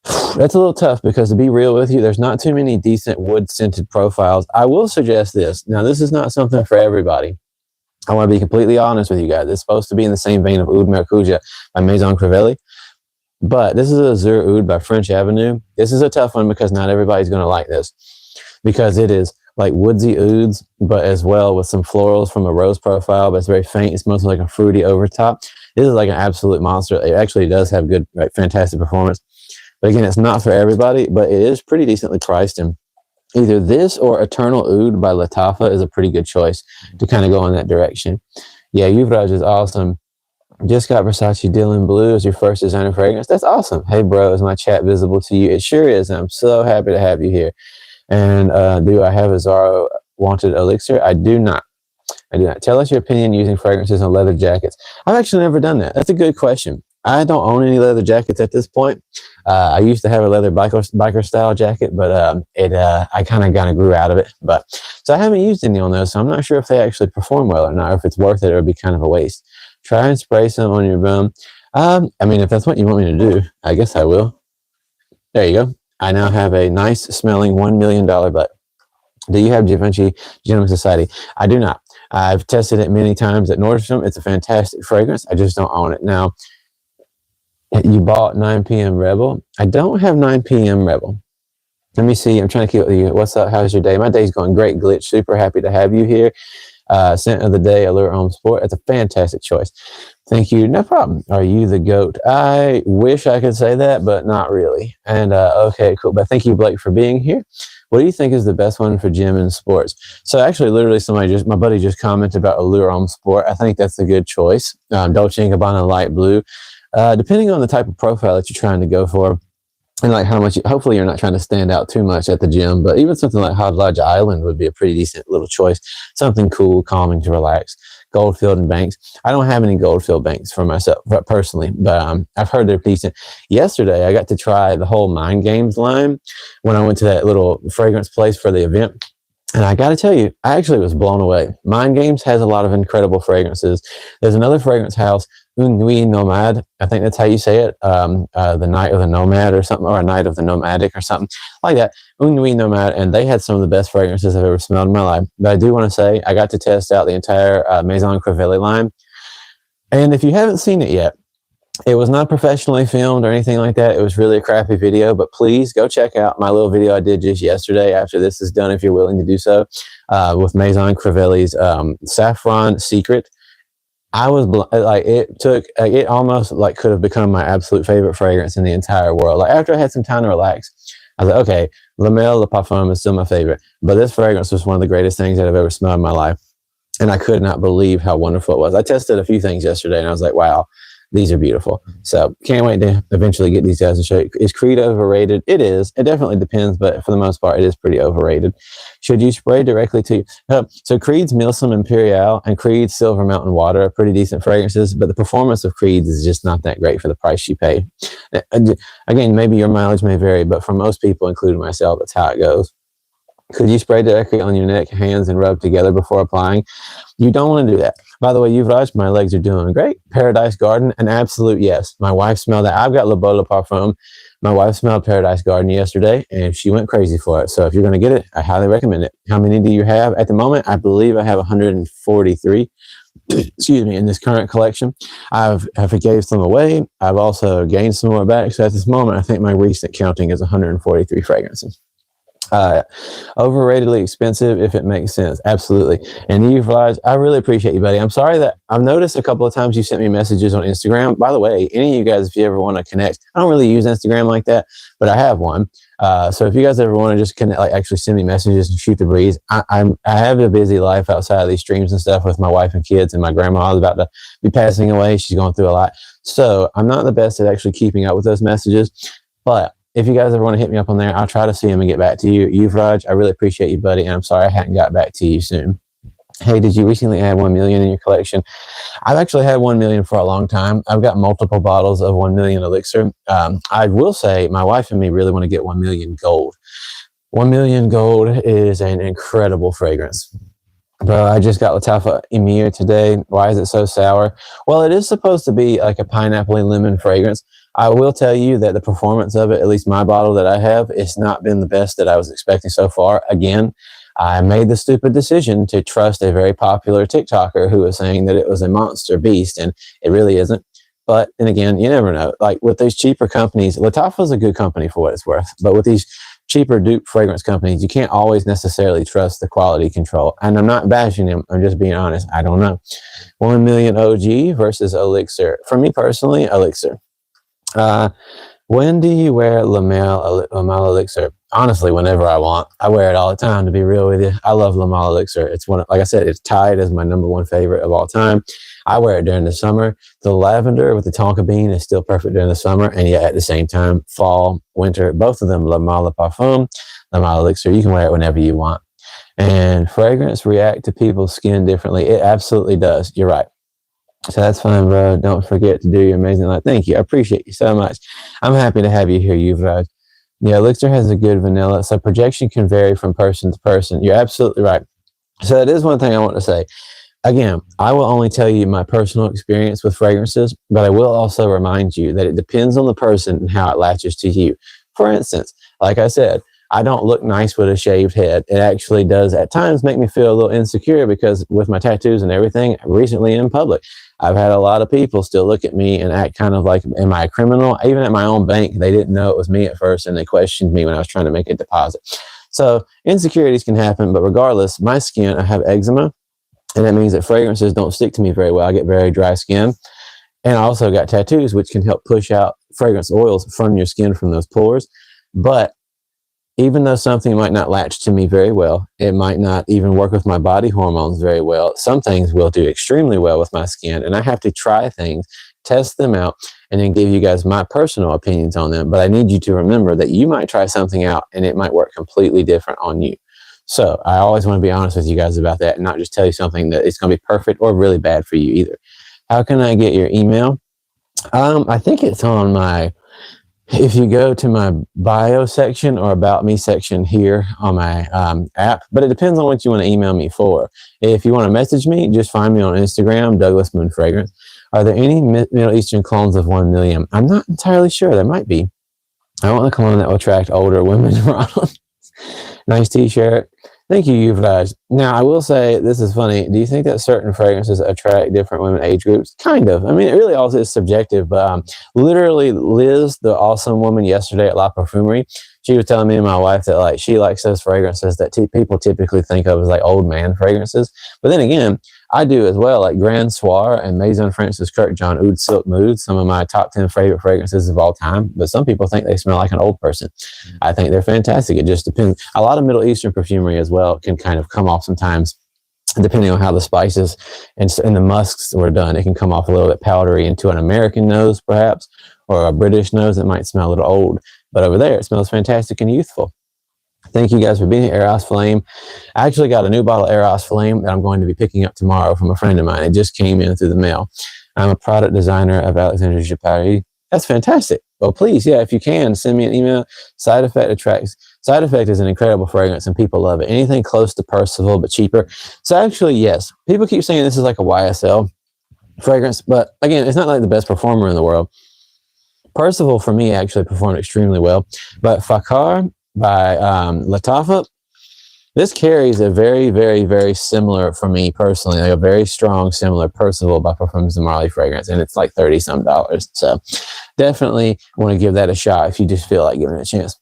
That's a little tough because to be real with you, there's not too many decent wood scented profiles. I will suggest this. Now, this is not something for everybody. I want to be completely honest with you guys. It's supposed to be in the same vein of Oud Maracuja by Maison Crivelli. But this is Azur Oud by French Avenue. This is a tough one because not everybody's going to like this. Because it is like woodsy ouds, but as well with some florals from a rose profile, but it's very faint. It's mostly like a fruity overtop. This is like an absolute monster. It actually does have good, like, fantastic performance. But again, it's not for everybody, but it is pretty decently priced. And either this or Eternal Oud by Latafa is a pretty good choice to kind of go in that direction. Yeah, Yuvraj is awesome. Just got Versace Dylan Blue as your first designer fragrance. That's awesome. Hey, bro, is my chat visible to you? It sure is. I'm so happy to have you here. And do I have a Zaro Wanted Elixir? I do not. I do not. Tell us your opinion using fragrances on leather jackets. I've actually never done that. That's a good question. I don't own any leather jackets at this point. I used to have a leather biker style jacket, but I kind of grew out of it. But so I haven't used any on those, so I'm not sure if they actually perform well or not, or if it's worth it or it'd be kind of a waste. Try and spray some on your bum. I mean, if that's what you want me to do, I guess I will. There you go. I now have a nice smelling $1 million butt. Do you have Givenchy Gentleman Society? I do not. I've tested it many times at Nordstrom. It's a fantastic fragrance. I just don't own it. Now, you bought 9 p.m. Rebel. I don't have 9 p.m. Rebel. Let me see. I'm trying to keep with you. What's up? How's your day? My day's going great, Glitch. Super happy to have you here. Scent of the day, Allure Home Sport. That's a fantastic choice. Thank you. No problem. Are you the GOAT? I wish I could say that, but not really. And okay, cool. But thank you, Blake, for being here. What do you think is the best one for gym and sports? So actually, literally, my buddy just commented about Allure Home Sport. I think that's a good choice. Dolce & Gabbana Light Blue. Depending on the type of profile that you're trying to go for, and like how much, hopefully you're not trying to stand out too much at the gym, but even something like Hot Lodge Island would be a pretty decent little choice. Something cool, calming to relax. Goldfield and Banks. I don't have any Goldfield Banks for myself personally, but I've heard they're decent. Yesterday, I got to try the whole Mind Games line when I went to that little fragrance place for the event. And I got to tell you, I actually was blown away. Mind Games has a lot of incredible fragrances. There's another fragrance house, Une Nuit Nomade. I think that's how you say it. The Night of the Nomad or something, or a Night of the Nomadic or something like that. Une Nuit Nomade. And they had some of the best fragrances I've ever smelled in my life. But I do want to say, I got to test out the entire Maison Crivelli line. And if you haven't seen it yet, it was not professionally filmed or anything like that. It was really a crappy video, but please go check out my little video I did just yesterday after this is done, if you're willing to do so, with Maison Crivelli's Saffron Secret. I was like, it almost like could have become my absolute favorite fragrance in the entire world. Like after I had some time to relax, I was like, okay, La Mel, Le Parfum is still my favorite, but this fragrance was one of the greatest things that I've ever smelled in my life. And I could not believe how wonderful it was. I tested a few things yesterday and I was like, wow, these are beautiful. So can't wait to eventually get these guys and show you. Is Creed overrated? It is. It definitely depends, but for the most part, it is pretty overrated. Should you spray directly to you? So Creed's Milsom Imperial and Creed's Silver Mountain Water are pretty decent fragrances, but the performance of Creed's is just not that great for the price you pay. Again, maybe your mileage may vary, but for most people, including myself, that's how it goes. Could you spray directly on your neck, hands, and rub together before applying? You don't want to do that. By the way, Yuvraj, my legs are doing great. Paradise Garden, an absolute yes. My wife smelled that. I've got Le Beau Le Parfum. My wife smelled Paradise Garden yesterday, and she went crazy for it. So if you're going to get it, I highly recommend it. How many do you have? At the moment, I believe I have 143. Excuse me, in this current collection. I gave some away. I've also gained some more back. So at this moment, I think my recent counting is 143 fragrances. Overratedly expensive, if it makes sense. Absolutely. And you, Vlad, I really appreciate you, buddy. I'm sorry that I've noticed a couple of times you sent me messages on Instagram. By the way, any of you guys, if you ever want to connect, I don't really use Instagram like that, but I have one. So if you guys ever want to just connect, like actually send me messages and shoot the breeze, I have a busy life outside of these streams and stuff with my wife and kids, and my grandma is about to be passing away. She's going through a lot. So I'm not the best at actually keeping up with those messages, but if you guys ever want to hit me up on there, I'll try to see them and get back to you. Yuvraj, I really appreciate you, buddy, and I'm sorry I hadn't got back to you soon. Hey, did you recently add 1 million in your collection? I've actually had 1 million for a long time. I've got multiple bottles of 1 million Elixir. I will say my wife and me really want to get 1 million Gold. 1 million Gold is an incredible fragrance. Bro, I just got Latafa Elixir today. Why is it so sour? Well, it is supposed to be like a pineapple lemon fragrance. I will tell you that the performance of it, at least my bottle that I have, it's not been the best that I was expecting so far. Again, I made the stupid decision to trust a very popular TikToker who was saying that it was a monster beast, and it really isn't. But then again, you never know. Like with these cheaper companies, Latafa's a good company for what it's worth. But with these cheaper dupe fragrance companies, you can't always necessarily trust the quality control. And I'm not bashing them. I'm just being honest. I don't know. 1 million OG versus Elixir. For me personally, Elixir. When do you wear La Mel Elixir? Honestly, whenever I want. I wear it all the time, to be real with you. I love La Mel Elixir. It's one, like I said, it's tied as my #1 favorite of all time. I wear it during the summer. The lavender with the tonka bean is still perfect during the summer. And yet at the same time, fall, winter, both of them, La Mel Parfum, La Mel Elixir, you can wear it whenever you want. And fragrance react to people's skin differently. It absolutely does. You're right. So that's fine, bro. Don't forget to do your amazing life. Thank you. I appreciate you so much. I'm happy to have you here, Yuvraj. Yeah, Elixir has a good vanilla. So projection can vary from person to person. You're absolutely right. So that is one thing I want to say. Again, I will only tell you my personal experience with fragrances, but I will also remind you that it depends on the person and how it latches to you. For instance, like I said, I don't look nice with a shaved head. It actually does at times make me feel a little insecure because with my tattoos and everything, recently in public, I've had a lot of people still look at me and act kind of like, am I a criminal? Even at my own bank, they didn't know it was me at first and they questioned me when I was trying to make a deposit. So insecurities can happen, but regardless, my skin, I have eczema, and that means that fragrances don't stick to me very well. I get very dry skin. And I also got tattoos, which can help push out fragrance oils from your skin from those pores. But even though something might not latch to me very well, it might not even work with my body hormones very well, some things will do extremely well with my skin. And I have to try things, test them out, and then give you guys my personal opinions on them. But I need you to remember that you might try something out and it might work completely different on you. So I always want to be honest with you guys about that and not just tell you something that it's going to be perfect or really bad for you either. How can I get your email? I think it's on my, if you go to my bio section or about me section here on my app, but it depends on what you want to email me for. If you want to message me, just find me on Instagram, Douglas Moon Fragrance. Are there any Middle Eastern colognes of 1 million? I'm not entirely sure. There might be. I want the cologne that will attract older women. Nice t-shirt. Thank you, Yuvraj. Now, I will say, this is funny. Do you think that certain fragrances attract different women age groups? Kind of. I mean, it really also is subjective, but literally Liz, the awesome woman yesterday at La Perfumery, she was telling me and my wife that like she likes those fragrances that people typically think of as like old man fragrances. But then again, I do as well, like Grand Soir and Maison Francis Kirkjohn Oud Silk Mood, some of my top 10 favorite fragrances of all time. But some people think they smell like an old person. I think they're fantastic. It just depends. A lot of Middle Eastern perfumery as well can kind of come off sometimes, depending on how the spices and the musks were done. It can come off a little bit powdery into an American nose, perhaps, or a British nose that might smell a little old. But over there, it smells fantastic and youthful. Thank you guys for being here, Eros Flame. I actually got a new bottle of Eros Flame that I'm going to be picking up tomorrow from a friend of mine. It just came in through the mail. I'm a product designer of Alexandre de Paris. That's fantastic. Well, please, yeah, if you can, send me an email. Side Effect attracts. Side Effect is an incredible fragrance and people love it. Anything close to Percival but cheaper. So actually, yes, people keep saying this is like a YSL fragrance, but again, it's not like the best performer in the world. Percival, for me, actually performed extremely well. But Fakar by Latafa, this carries a very, very, very similar, for me personally, like a very strong, similar Percival by Perfumers de Marly fragrance, and it's like $30-some. So definitely want to give that a shot if you just feel like giving it a chance.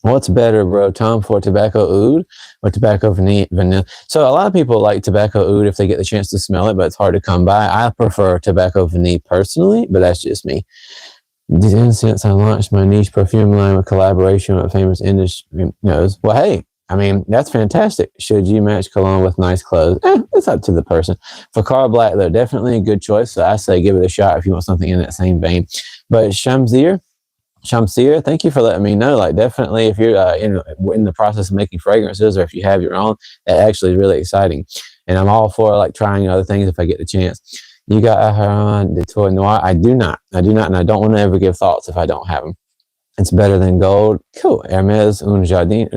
What's better, bro, Tom, for tobacco oud or tobacco vanilla? So a lot of people like tobacco oud if they get the chance to smell it, but it's hard to come by. I prefer tobacco vanilla personally, but that's just me. These Incense, I launched my niche perfume line with collaboration with famous industry knows. Well, hey, I mean, that's fantastic. Should you match cologne with nice clothes? It's up to the person. Fakar Black, though, definitely a good choice. So I say give it a shot if you want something in that same vein. But Shamsir, thank you for letting me know. Like, definitely, if you're in the process of making fragrances or if you have your own, that actually is really exciting. And I'm all for like trying other things if I get the chance. You got Aharon de Tour Noir? I do not, and I don't want to ever give thoughts if I don't have them. It's better than gold. Cool. Hermes Un Jardin.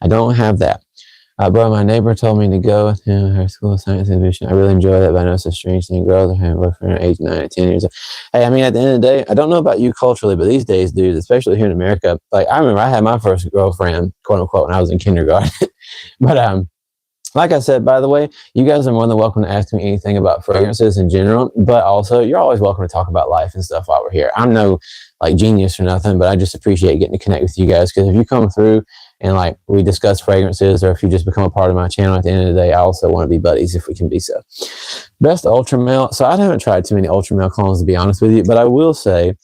I don't have that. Bro, my neighbor told me to go to her school of science exhibition. I really enjoy that, but I know it's a strange thing. Girls are having boyfriend at age 9 or 10 years old. Hey, I mean, at the end of the day, I don't know about you culturally, but these days, dude, especially here in America, like I remember I had my first girlfriend, quote unquote, when I was in kindergarten. But like I said, by the way, you guys are more than welcome to ask me anything about fragrances in general, but also you're always welcome to talk about life and stuff while we're here. I'm no like genius or nothing, but I just appreciate getting to connect with you guys, because if you come through and like we discuss fragrances, or if you just become a part of my channel at the end of the day, I also want to be buddies if we can be so. Best ultra male. So I haven't tried too many ultra male colognes, to be honest with you, but I will say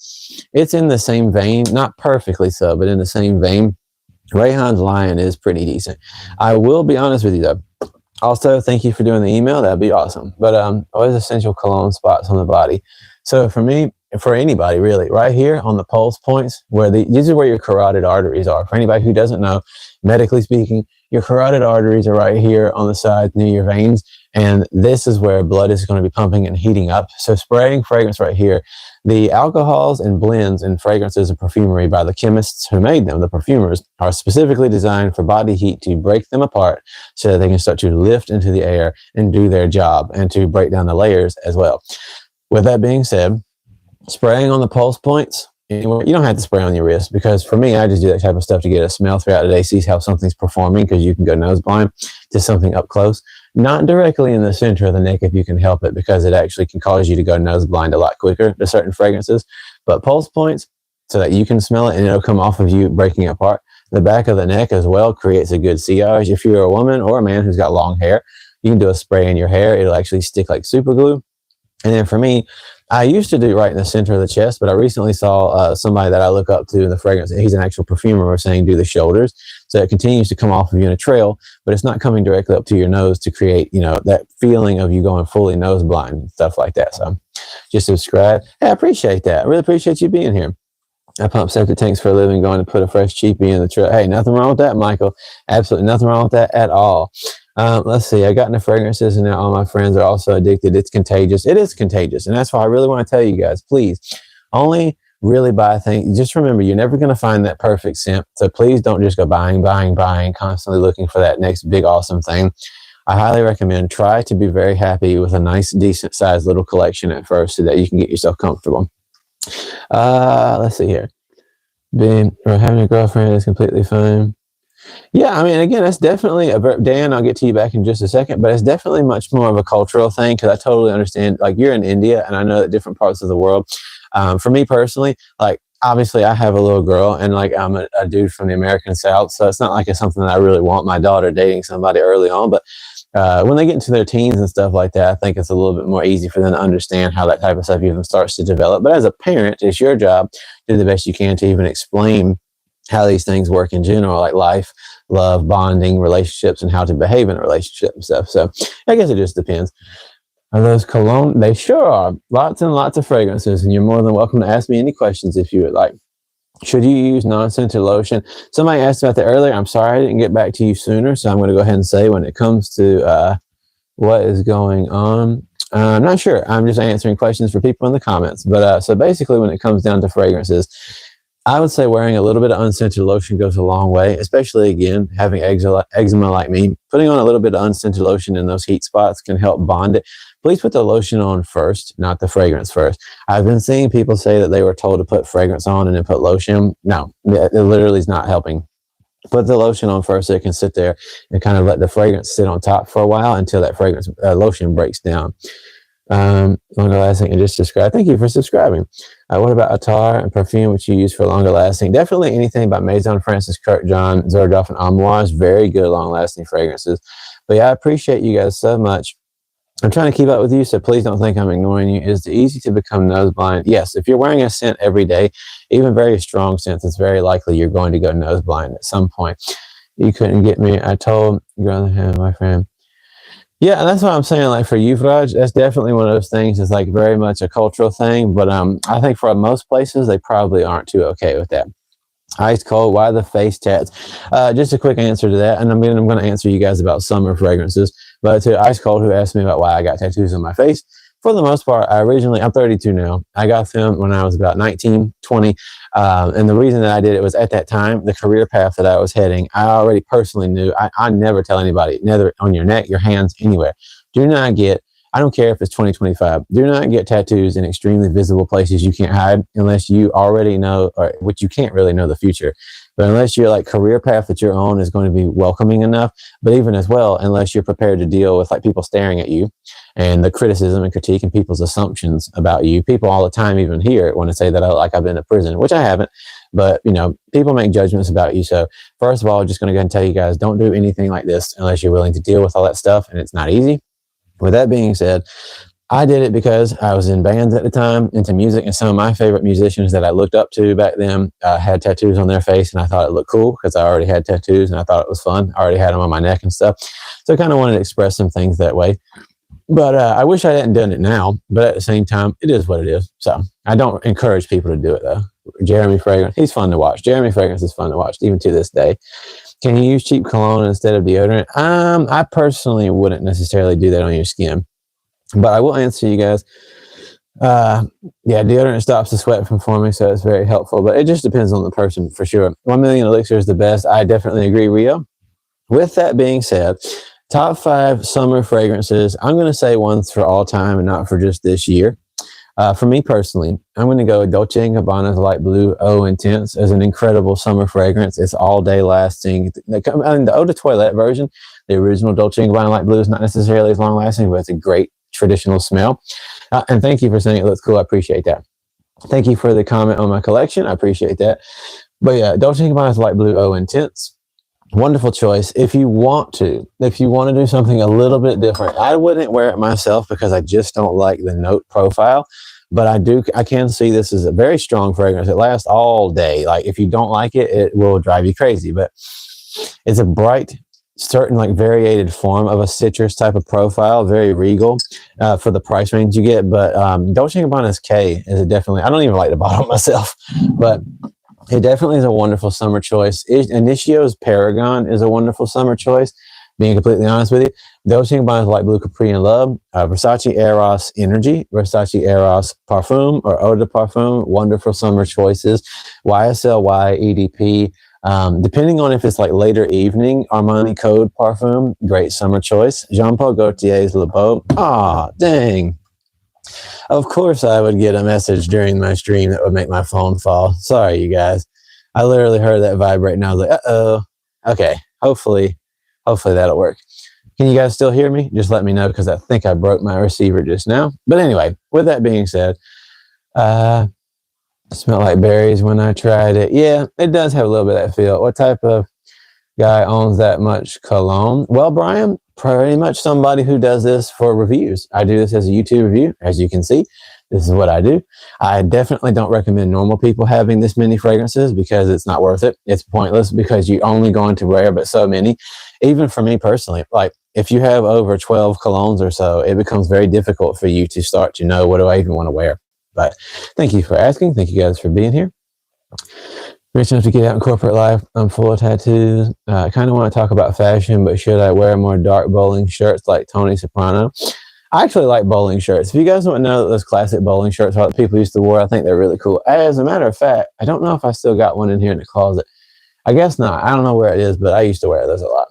it's in the same vein, not perfectly so, but in the same vein. Rayhan's Lion is pretty decent. I will be honest with you though. Also, thank you for doing the email. That'd be awesome. But always essential cologne spots on the body. So for me, for anybody really, right here on the pulse points, where these are where your carotid arteries are. For anybody who doesn't know, medically speaking, your carotid arteries are right here on the side near your veins. And this is where blood is going to be pumping and heating up. So spraying fragrance right here, the alcohols and blends in fragrances and perfumery by the chemists who made them, the perfumers, are specifically designed for body heat to break them apart so that they can start to lift into the air and do their job and to break down the layers as well. With that being said, spraying on the pulse points, you don't have to spray on your wrist, because for me, I just do that type of stuff to get a smell throughout the day, see how something's performing, because you can go nose blind to something up close. Not directly in the center of the neck if you can help it, because it actually can cause you to go nose blind a lot quicker to certain fragrances. But pulse points, so that you can smell it and it'll come off of you breaking apart. The back of the neck as well creates a good sillage. If you're a woman or a man who's got long hair, you can do a spray in your hair. It'll actually stick like super glue. And then for me, I used to do it right in the center of the chest, but I recently saw somebody that I look up to in the fragrance. He's an actual perfumer, was saying do the shoulders. So it continues to come off of you in a trail, but it's not coming directly up to your nose to create, that feeling of you going fully nose blind and stuff like that. So just subscribe. Hey, I appreciate that. I really appreciate you being here. I pump septic tanks for a living, going to put a fresh cheapie in the truck. Hey, nothing wrong with that, Michael. Absolutely nothing wrong with that at all. Let's see. I got into fragrances and now all my friends are also addicted. It's contagious. It is contagious. And that's why I really want to tell you guys, please only really buy things. Just remember, you're never going to find that perfect scent. So please don't just go buying, constantly looking for that next big, awesome thing. I highly recommend try to be very happy with a nice, decent sized little collection at first so that you can get yourself comfortable. Let's see here. Having a girlfriend is completely fine. Yeah, I mean, again, that's definitely Dan, I'll get to you back in just a second, but it's definitely much more of a cultural thing, because I totally understand, like, you're in India, and I know that different parts of the world, for me personally, like, obviously I have a little girl, and like I'm a dude from the American South, so it's not like it's something that I really want my daughter dating somebody early on, but when they get into their teens and stuff like that, I think it's a little bit more easy for them to understand how that type of stuff even starts to develop. But as a parent, it's your job to do the best you can to even explain how these things work in general, like life, love, bonding, relationships, and how to behave in a relationship and stuff. So I guess it just depends. Are those cologne? They sure are. Lots and lots of fragrances, and you're more than welcome to ask me any questions if you would like. Should you use non-scented lotion? Somebody asked about that earlier. I'm sorry I didn't get back to you sooner, so I'm going to go ahead and say, when it comes to what is going on, I'm not sure. I'm just answering questions for people in the comments. But so basically, when it comes down to fragrances, I would say wearing a little bit of unscented lotion goes a long way, especially, again, having eczema like me. Putting on a little bit of unscented lotion in those heat spots can help bond it. Please put the lotion on first, not the fragrance first. I've been seeing people say that they were told to put fragrance on and then put lotion. No, it literally is not helping. Put the lotion on first so it can sit there and kind of let the fragrance sit on top for a while until that fragrance lotion breaks down. Longer lasting, and just subscribe. Thank you for subscribing. What about Attar and perfume, which you use for longer lasting? Definitely anything by Maison Francis, Kurt John, Zordorf, and Amouage. Very good long lasting fragrances. But yeah, I appreciate you guys so much. I'm trying to keep up with you, so please don't think I'm ignoring you. Is it easy to become nose blind? Yes, if you're wearing a scent every day, even very strong scents, it's very likely you're going to go nose blind at some point. You couldn't get me. I told my friend. Yeah, and that's what I'm saying. Like for you, Raj, that's definitely one of those things. It's like very much a cultural thing. But I think for most places, they probably aren't too okay with that. Ice cold. Why the face tats? Just a quick answer to that, and I'm going to answer you guys about summer fragrances. But to Ice Cold, who asked me about why I got tattoos on my face, for the most part, I'm 32 now. I got them when I was about 19, 20. And the reason that I did it was at that time, the career path that I was heading, I already personally knew. I never tell anybody, neither on your neck, your hands, anywhere. Do not get, I don't care if it's 2025, do not get tattoos in extremely visible places you can't hide unless you already know, or which you can't really know the future. But unless your like career path that you're on is going to be welcoming enough, but even as well, unless you're prepared to deal with like people staring at you and the criticism and critique and people's assumptions about you. People all the time, even here, want to say that I've been to prison, which I haven't. But, people make judgments about you. So first of all, I'm just going to go ahead and tell you guys, don't do anything like this unless you're willing to deal with all that stuff. And it's not easy. With that being said, I did it because I was in bands at the time, into music, and some of my favorite musicians that I looked up to back then had tattoos on their face, and I thought it looked cool because I already had tattoos and I thought it was fun. I already had them on my neck and stuff. So I kind of wanted to express some things that way. But I wish I hadn't done it now, but at the same time, it is what it is. So I don't encourage people to do it, though. Jeremy Fragrance, he's fun to watch. Jeremy Fragrance is fun to watch, even to this day. Can you use cheap cologne instead of deodorant? I personally wouldn't necessarily do that on your skin, but I will answer you guys. Yeah, deodorant stops the sweat from forming, so it's very helpful, but it just depends on the person for sure. 1 Million Elixir is the best. I definitely agree, Rio. With that being said, top 5 summer fragrances. I'm going to say ones for all time and not for just this year. For me personally, I'm going to go Dolce & Gabbana's Light Blue Eau Intense as an incredible summer fragrance. It's all day lasting. The Eau de Toilette version, the original Dolce & Gabbana Light Blue, is not necessarily as long lasting, but it's a great traditional smell. And thank you for saying it looks cool. I appreciate that. Thank you for the comment on my collection. I appreciate that. But yeah, Dolce & Gabbana's Light Blue Eau Intense. Wonderful choice. If you want to do something a little bit different, I wouldn't wear it myself because I just don't like the note profile. But I can see this is a very strong fragrance. It lasts all day. Like if you don't like it, it will drive you crazy. But it's a bright, certain like variated form of a citrus type of profile, very regal for the price range you get. But Dolce & Gabbana's K is definitely, I don't even like the bottle myself, but it definitely is a wonderful summer choice. Initio's Paragon is a wonderful summer choice, being completely honest with you. Dolce & Gabbana's Light Blue Capri and Love, Versace Eros Energy, Versace Eros Parfum or Eau de Parfum, wonderful summer choices. YSL EDP, depending on if it's like later evening, Armani Code Parfum, great summer choice. Jean Paul Gaultier's Le Beau. Ah, dang. Of course I would get a message during my stream that would make my phone fall. Sorry, you guys. I literally heard that vibrate and I was like, uh-oh. Okay, hopefully that'll work. Can you guys still hear me? Just let me know because I think I broke my receiver just now. But anyway, with that being said, it smelled like berries when I tried it. Yeah, it does have a little bit of that feel. What type of guy owns that much cologne? Well, Brian, pretty much somebody who does this for reviews. I do this as a YouTube review. As you can see, this is what I do. I definitely don't recommend normal people having this many fragrances because it's not worth it. It's pointless because you're only going to wear but so many. Even for me personally, like if you have over 12 colognes or so, it becomes very difficult for you to start to know, what do I even want to wear? But thank you for asking. Thank you guys for being here. Rich enough to get out in corporate life. I'm full of tattoos. I kind of want to talk about fashion, but should I wear more dark bowling shirts like Tony Soprano? I actually like bowling shirts. If you guys want to know those classic bowling shirts that people used to wear, I think they're really cool. As a matter of fact, I don't know if I still got one in here in the closet. I guess not. I don't know where it is, but I used to wear those a lot.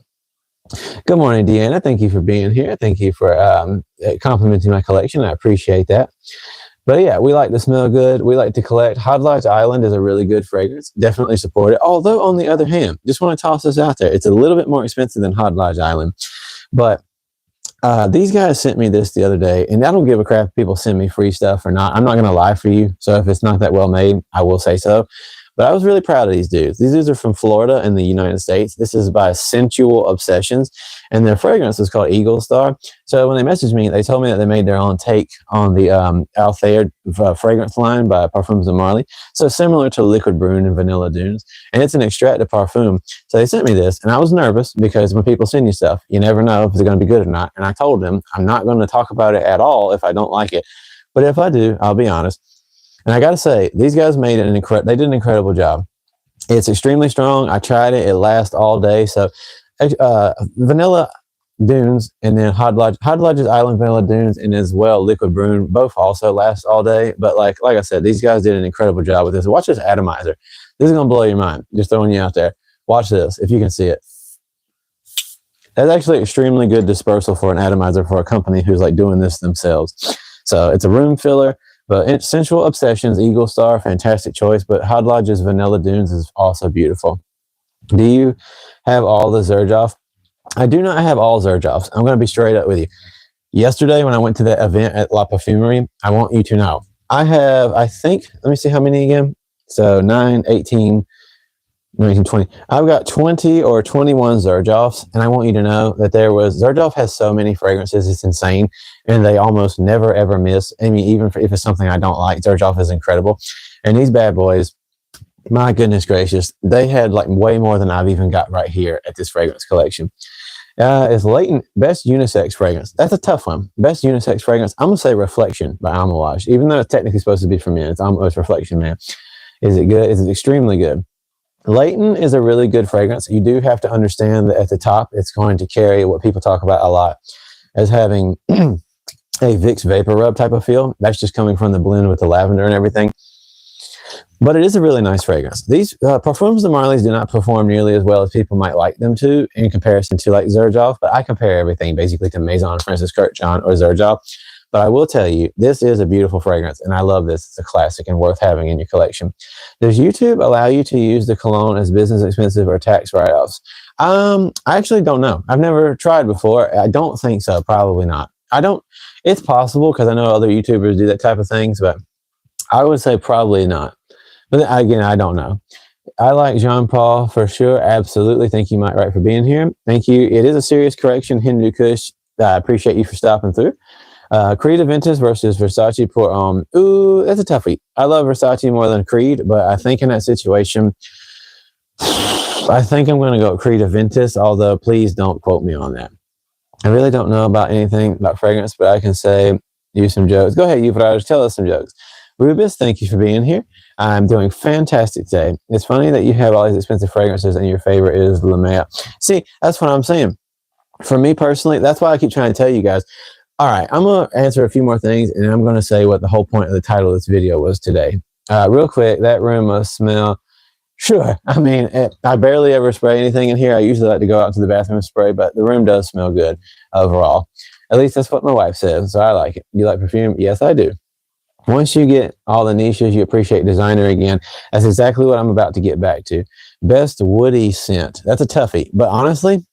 Good morning, Deanna. Thank you for being here. Thank you for complimenting my collection. I appreciate that. But yeah, we like to smell good. We like to collect. Hot Lodge Island is a really good fragrance. Definitely support it. Although, on the other hand, just want to toss this out there. It's a little bit more expensive than Hot Lodge Island. But these guys sent me this the other day, and I don't give a crap if people send me free stuff or not. I'm not going to lie for you. So if it's not that well made, I will say so. But I was really proud of these dudes. These dudes are from Florida in the United States. This is by Sensual Obsessions, and their fragrance is called Eagle Star. So when they messaged me, they told me that they made their own take on the Althea fragrance line by Parfums de Marly. So similar to Liquid Brune and Vanilla Dunes, and it's an extrait de parfum. So they sent me this, and I was nervous because when people send you stuff, you never know if it's going to be good or not. And I told them I'm not going to talk about it at all if I don't like it. But if I do, I'll be honest. And I got to say, these guys made they did an incredible job. It's extremely strong. I tried it. It lasts all day. So Vanilla Dunes and then Hot Lodge's Island Vanilla Dunes and as well Liquid Brune both also last all day. But like I said, these guys did an incredible job with this. Watch this atomizer. This is going to blow your mind. Just throwing you out there. Watch this if you can see it. That's actually extremely good dispersal for an atomizer for a company who's like doing this themselves. So it's a room filler. But Sensual Obsessions, Eagle Star, fantastic choice. But Hot Lodge's Vanilla Dunes is also beautiful. Do you have all the Xerjoff? I do not have all Xerjoffs. I'm going to be straight up with you. Yesterday, when I went to that event at La Perfumery, I want you to know. I have, I think, let me see how many again. So 9, 18, 19, 20. I've got 20 or 21 Xerjoffs, and I want you to know that Xerjoff has so many fragrances, it's insane, and they almost never, ever miss. I mean, even if it's something I don't like, Xerjoff is incredible. And these bad boys, my goodness gracious, they had like way more than I've even got right here at this fragrance collection. It's Latent Best Unisex Fragrance. That's a tough one. Best Unisex Fragrance, I'm going to say Reflection by Alma Wash. Even though it's technically supposed to be for men, it's almost Reflection, man. Is it good? Is it extremely good? Latent is a really good fragrance. You do have to understand that at the top, it's going to carry what people talk about a lot as having a Vicks Vapor Rub type of feel. That's just coming from the blend with the lavender and everything. But it is a really nice fragrance. These Parfums de Marly's do not perform nearly as well as people might like them to in comparison to like Xerjoff, but I compare everything basically to Maison Francis Kurkdjian or Xerjoff. But I will tell you, this is a beautiful fragrance, and I love this. It's a classic and worth having in your collection. Does YouTube allow you to use the cologne as business expensive or tax write-offs? I actually don't know. I've never tried before. I don't think so. Probably not. It's possible because I know other YouTubers do that type of things, but I would say probably not. But again, I don't know. I like Jean-Paul for sure. Absolutely. Thank you, Mike Wright, for being here. Thank you. It is a serious correction. Hindu Kush. I appreciate you for stopping through. Creed Aventus versus Versace Pour Homme. Ooh, that's a toughie. I love Versace more than Creed, but I think in that situation, I think I'm going to go with Creed Aventus, although please don't quote me on that. I really don't know about anything about fragrance, but I can say use some jokes. Go ahead, Yuvraj, tell us some jokes. Rubis, thank you for being here. I'm doing fantastic today. It's funny that you have all these expensive fragrances and your favorite is La Mer. See, that's what I'm saying. For me personally, that's why I keep trying to tell you guys. All right, I'm going to answer a few more things, and I'm going to say what the whole point of the title of this video was today. Real quick, that room must smell... Sure. I mean, I barely ever spray anything in here. I usually like to go out to the bathroom and spray, but the room does smell good overall. At least that's what my wife says, so I like it. You like perfume? Yes, I do. Once you get all the niches, you appreciate designer again. That's exactly what I'm about to get back to. Best woody scent. That's a toughie. But honestly,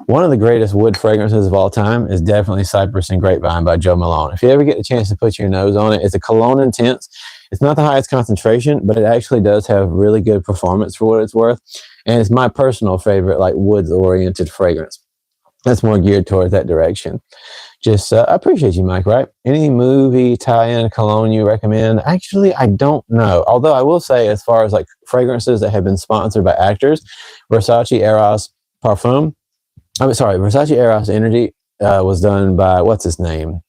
one of the greatest wood fragrances of all time is definitely Cypress and Grapevine by Joe Malone. If you ever get the chance to put your nose on it, it's a cologne intense. It's not the highest concentration, but it actually does have really good performance for what it's worth. And it's my personal favorite, like woods-oriented fragrance. That's more geared towards that direction. Just, I appreciate you, Mike, right? Any movie tie-in cologne you recommend? Actually, I don't know. Although I will say, as far as like fragrances that have been sponsored by actors, Versace Eros Parfum, Versace Eros Energy was done by, what's his name?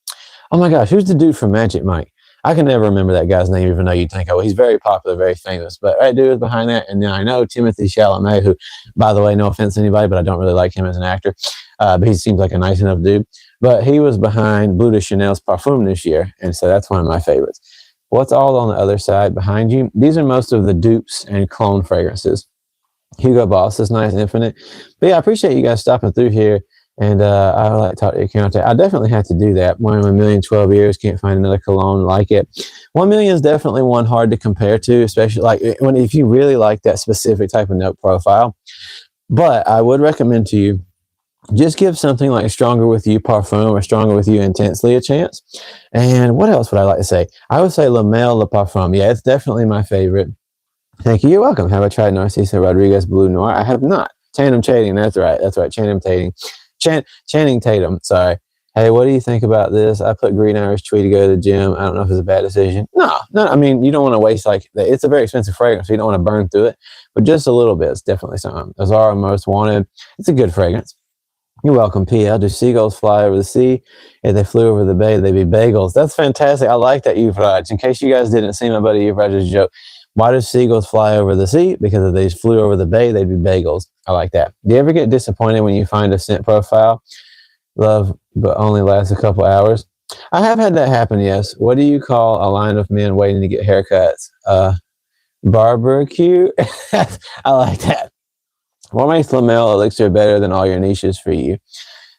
Oh my gosh, who's the dude from Magic Mike? I can never remember that guy's name, even though you'd think, oh, he's very popular, very famous. But that dude is behind that. And then I know Timothée Chalamet, who, by the way, no offense to anybody, but I don't really like him as an actor. But he seems like a nice enough dude. But he was behind Bleu de Chanel's Parfum this year. And so that's one of my favorites. What's all on the other side behind you? These are most of the dupes and clone fragrances. Hugo Boss is nice, Infinite. But yeah, I appreciate you guys stopping through here. And I would like to talk to your accountant. I definitely have to do that. 1 in a million, 12 years, can't find another cologne like it. 1 million is definitely one hard to compare to, especially like if you really like that specific type of note profile. But I would recommend to you, just give something like Stronger With You Parfum or Stronger With You Intensely a chance. And what else would I like to say? I would say La Mer Le Parfum. Yeah, it's definitely my favorite. Thank you. You're welcome. Have I tried Narcisa Rodriguez Blue Noir? I have not. Channing Tatum. That's right. Channing Tatum. Channing Tatum, sorry. Hey, what do you think about this? I put Green Irish Tweed to go to the gym. I don't know if it's a bad decision. No. I mean, you don't want to waste it's a very expensive fragrance, so you don't want to burn through it. But just a little bit, it's definitely something. Azara Most Wanted. It's a good fragrance. You're welcome, PL. Do seagulls fly over the sea? If they flew over the bay, they'd be bagels. That's fantastic. I like that, Yuvraj. In case you guys didn't see my buddy Yuvraj's joke, why do seagulls fly over the sea? Because if they flew over the bay, they'd be bagels. I like that. Do you ever get disappointed when you find a scent profile? Love, but only lasts a couple hours. I have had that happen, yes. What do you call a line of men waiting to get haircuts? Barbecue? I like that. What makes La Mer Elixir better than all your niches for you?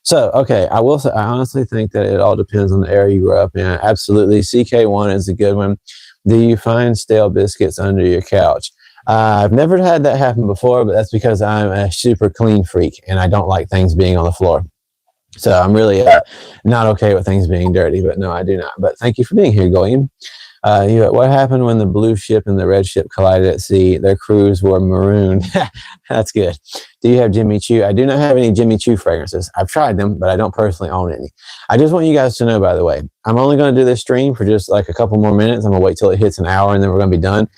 So, okay, I will say, I honestly think that it all depends on the area you grew up in. Absolutely. CK1 is a good one. Do you find stale biscuits under your couch? I've never had that happen before, but that's because I'm a super clean freak and I don't like things being on the floor. So I'm really not okay with things being dirty, but no, I do not. But thank you for being here, Goyim. What happened when the blue ship and the red ship collided at sea? Their crews were marooned. That's good. Do you have Jimmy Choo? I do not have any Jimmy Choo fragrances. I've tried them, but I don't personally own any. I just want you guys to know, by the way, I'm only going to do this stream for just like a couple more minutes. I'm going to wait till it hits an hour and then we're going to be done.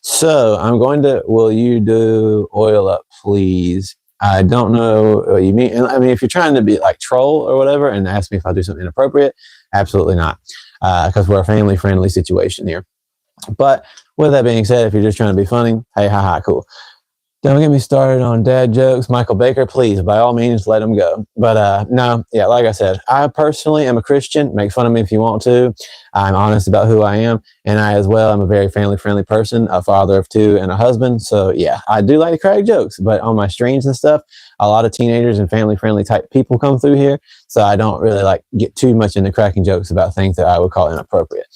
So I'm going to, will you do oil up, please? I don't know what you mean. I mean, if you're trying to be like troll or whatever and ask me if I'll do something inappropriate, absolutely not. Because we're a family-friendly situation here. But with that being said, if you're just trying to be funny, hey, haha, cool. Don't get me started on dad jokes. Michael Baker, please, by all means, let him go. But no, yeah, like I said, I personally am a Christian. Make fun of me if you want to. I'm honest about who I am. And I, as well, am a very family-friendly person, a father of 2 and a husband. So, yeah, I do like to crack jokes. But on my streams and stuff, a lot of teenagers and family-friendly type people come through here. So I don't really like get too much into cracking jokes about things that I would call inappropriate.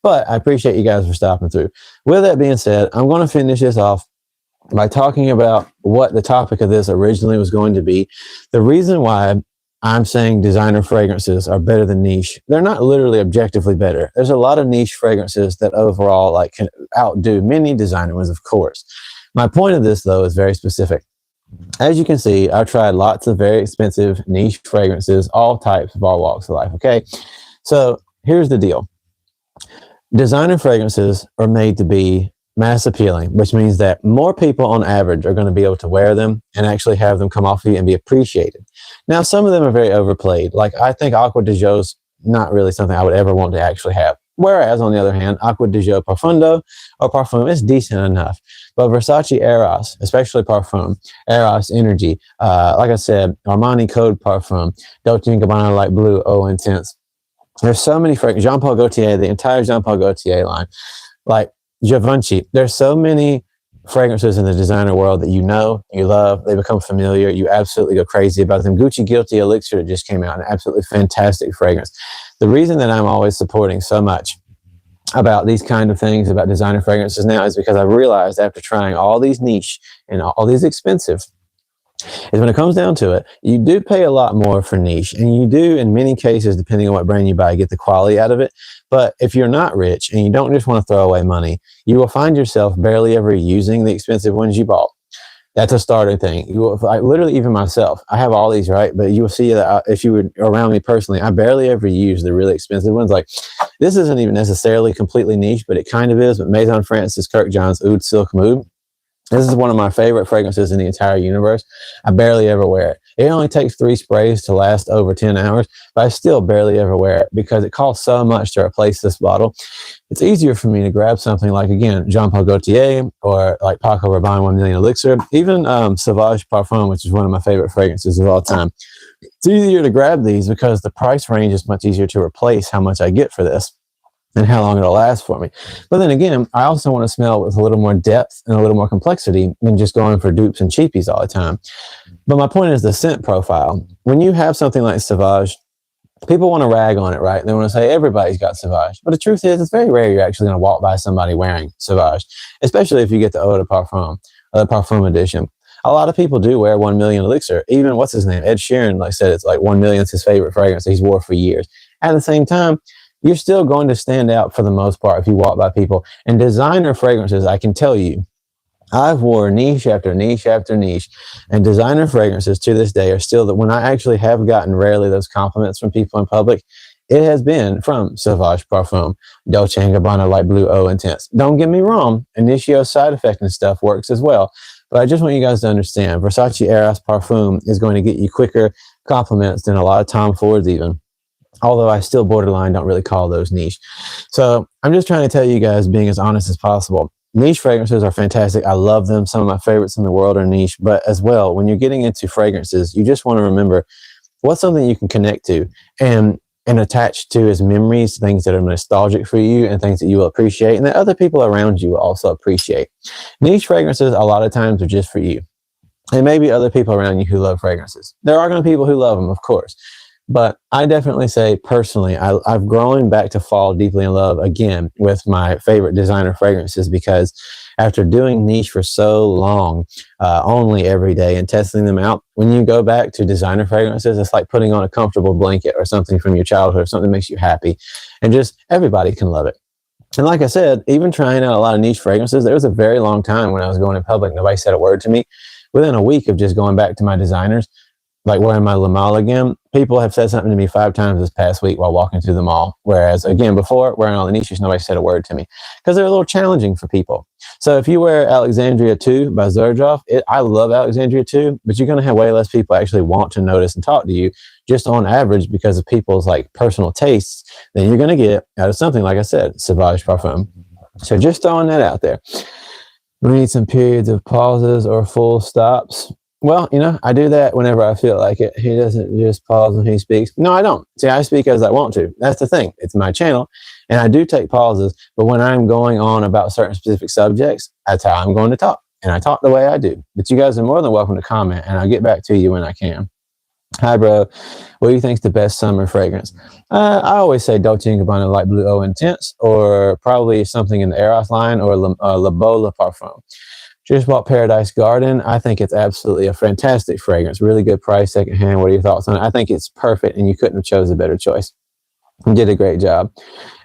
But I appreciate you guys for stopping through. With that being said, I'm going to finish this off by talking about what the topic of this originally was going to be. The reason why I'm saying designer fragrances are better than niche, they're not literally objectively better. There's a lot of niche fragrances that overall like can outdo many designer ones, of course. My point of this, though, is very specific. As you can see, I've tried lots of very expensive niche fragrances, all types of all walks of life, okay? So here's the deal. Designer fragrances are made to be mass appealing, which means that more people on average are going to be able to wear them and actually have them come off you and be appreciated. Now, some of them are very overplayed. Like, I think Aqua de Jo's not really something I would ever want to actually have. Whereas, on the other hand, Aqua de Jo Profundo or Parfum is decent enough. But Versace Eros, especially Parfum, Eros Energy, like I said, Armani Code Parfum, Dolce & Gabbana Light Blue, Oh Intense. There's so many fragrances. Jean Paul Gaultier, the entire Jean Paul Gaultier line. Like, Givenchy, there's so many fragrances in the designer world that you know, you love, they become familiar, you absolutely go crazy about them. Gucci Guilty Elixir that just came out, an absolutely fantastic fragrance. The reason that I'm always supporting so much about these kind of things, about designer fragrances now, is because I realized after trying all these niche and all these expensive, is when it comes down to it, you do pay a lot more for niche, and you do, in many cases, depending on what brand you buy, get the quality out of it. But if you're not rich and you don't just want to throw away money, you will find yourself barely ever using the expensive ones you bought. That's a starting thing. You will, like, literally, even myself, I have all these, right? But you will see that if you were around me personally, I barely ever use the really expensive ones. Like, this isn't even necessarily completely niche, but it kind of is. But Maison Francis Kirkjohn's Oud Silk Mood. This is one of my favorite fragrances in the entire universe. I barely ever wear it. It only takes 3 sprays to last over 10 hours, but I still barely ever wear it because it costs so much to replace this bottle. It's easier for me to grab something like, again, Jean Paul Gaultier or like Paco Rabanne 1 Million Elixir, even Savage Parfum, which is one of my favorite fragrances of all time. It's easier to grab these because the price range is much easier to replace how much I get for this and how long it'll last for me. But then again, I also want to smell with a little more depth and a little more complexity than just going for dupes and cheapies all the time. But my point is the scent profile. When you have something like Savage, people want to rag on it, right? They want to say everybody's got Savage. But the truth is, it's very rare you're actually going to walk by somebody wearing Savage, especially if you get the Eau de Parfum, or the Parfum edition. A lot of people do wear 1 Million Elixir. Even, what's his name? Ed Sheeran, like I said, it's like 1 Million is his favorite fragrance he's wore for years. At the same time, you're still going to stand out for the most part if you walk by people. And designer fragrances, I can tell you, I've wore niche after niche after niche, and designer fragrances to this day are still that when I actually have gotten rarely those compliments from people in public, it has been from Savage Parfum, Dolce & Gabbana Light Blue Oh Intense. Don't get me wrong, Initio side effect and stuff works as well. But I just want you guys to understand, Versace Eros Parfum is going to get you quicker compliments than a lot of Tom Fords even. Although I still borderline don't really call those niche. So I'm just trying to tell you guys, being as honest as possible, niche fragrances are fantastic. I love them. Some of my favorites in the world are niche. But as well, when you're getting into fragrances, you just want to remember what's something you can connect to and attach to as memories, things that are nostalgic for you and things that you will appreciate and that other people around you will also appreciate. Niche fragrances a lot of times are just for you. And maybe other people around you who love fragrances. There are going to be people who love them, of course. But I definitely say, personally, I've grown back to fall deeply in love again with my favorite designer fragrances because after doing niche for so long, only every day and testing them out, when you go back to designer fragrances, it's like putting on a comfortable blanket or something from your childhood, something that makes you happy. And just everybody can love it. And like I said, even trying out a lot of niche fragrances, there was a very long time when I was going in public, nobody said a word to me. Within a week of just going back to my designers, like wearing my Le Male again, people have said something to me 5 times this past week while walking through the mall. Whereas, again, before, wearing all the niches, nobody said a word to me because they're a little challenging for people. So if you wear Alexandria 2 by Xerjoff, I love Alexandria 2, but you're going to have way less people actually want to notice and talk to you just on average because of people's like personal tastes than you're going to get out of something, like I said, Savage Parfum. So just throwing that out there. We need some periods of pauses or full stops. Well, you know, I do that whenever I feel like it. He doesn't just pause when he speaks. No, I don't. See, I speak as I want to. That's the thing. It's my channel, and I do take pauses. But when I'm going on about certain specific subjects, that's how I'm going to talk. And I talk the way I do. But you guys are more than welcome to comment, and I'll get back to you when I can. Hi, bro. What do you think is the best summer fragrance? I always say Dolce & Gabbana Light Blue Eau Intense, or probably something in the Eros line, or Le Beau Parfum. Just bought Paradise Garden. I think it's absolutely a fantastic fragrance. Really good price, secondhand. What are your thoughts on it? I think it's perfect, and you couldn't have chose a better choice. You did a great job.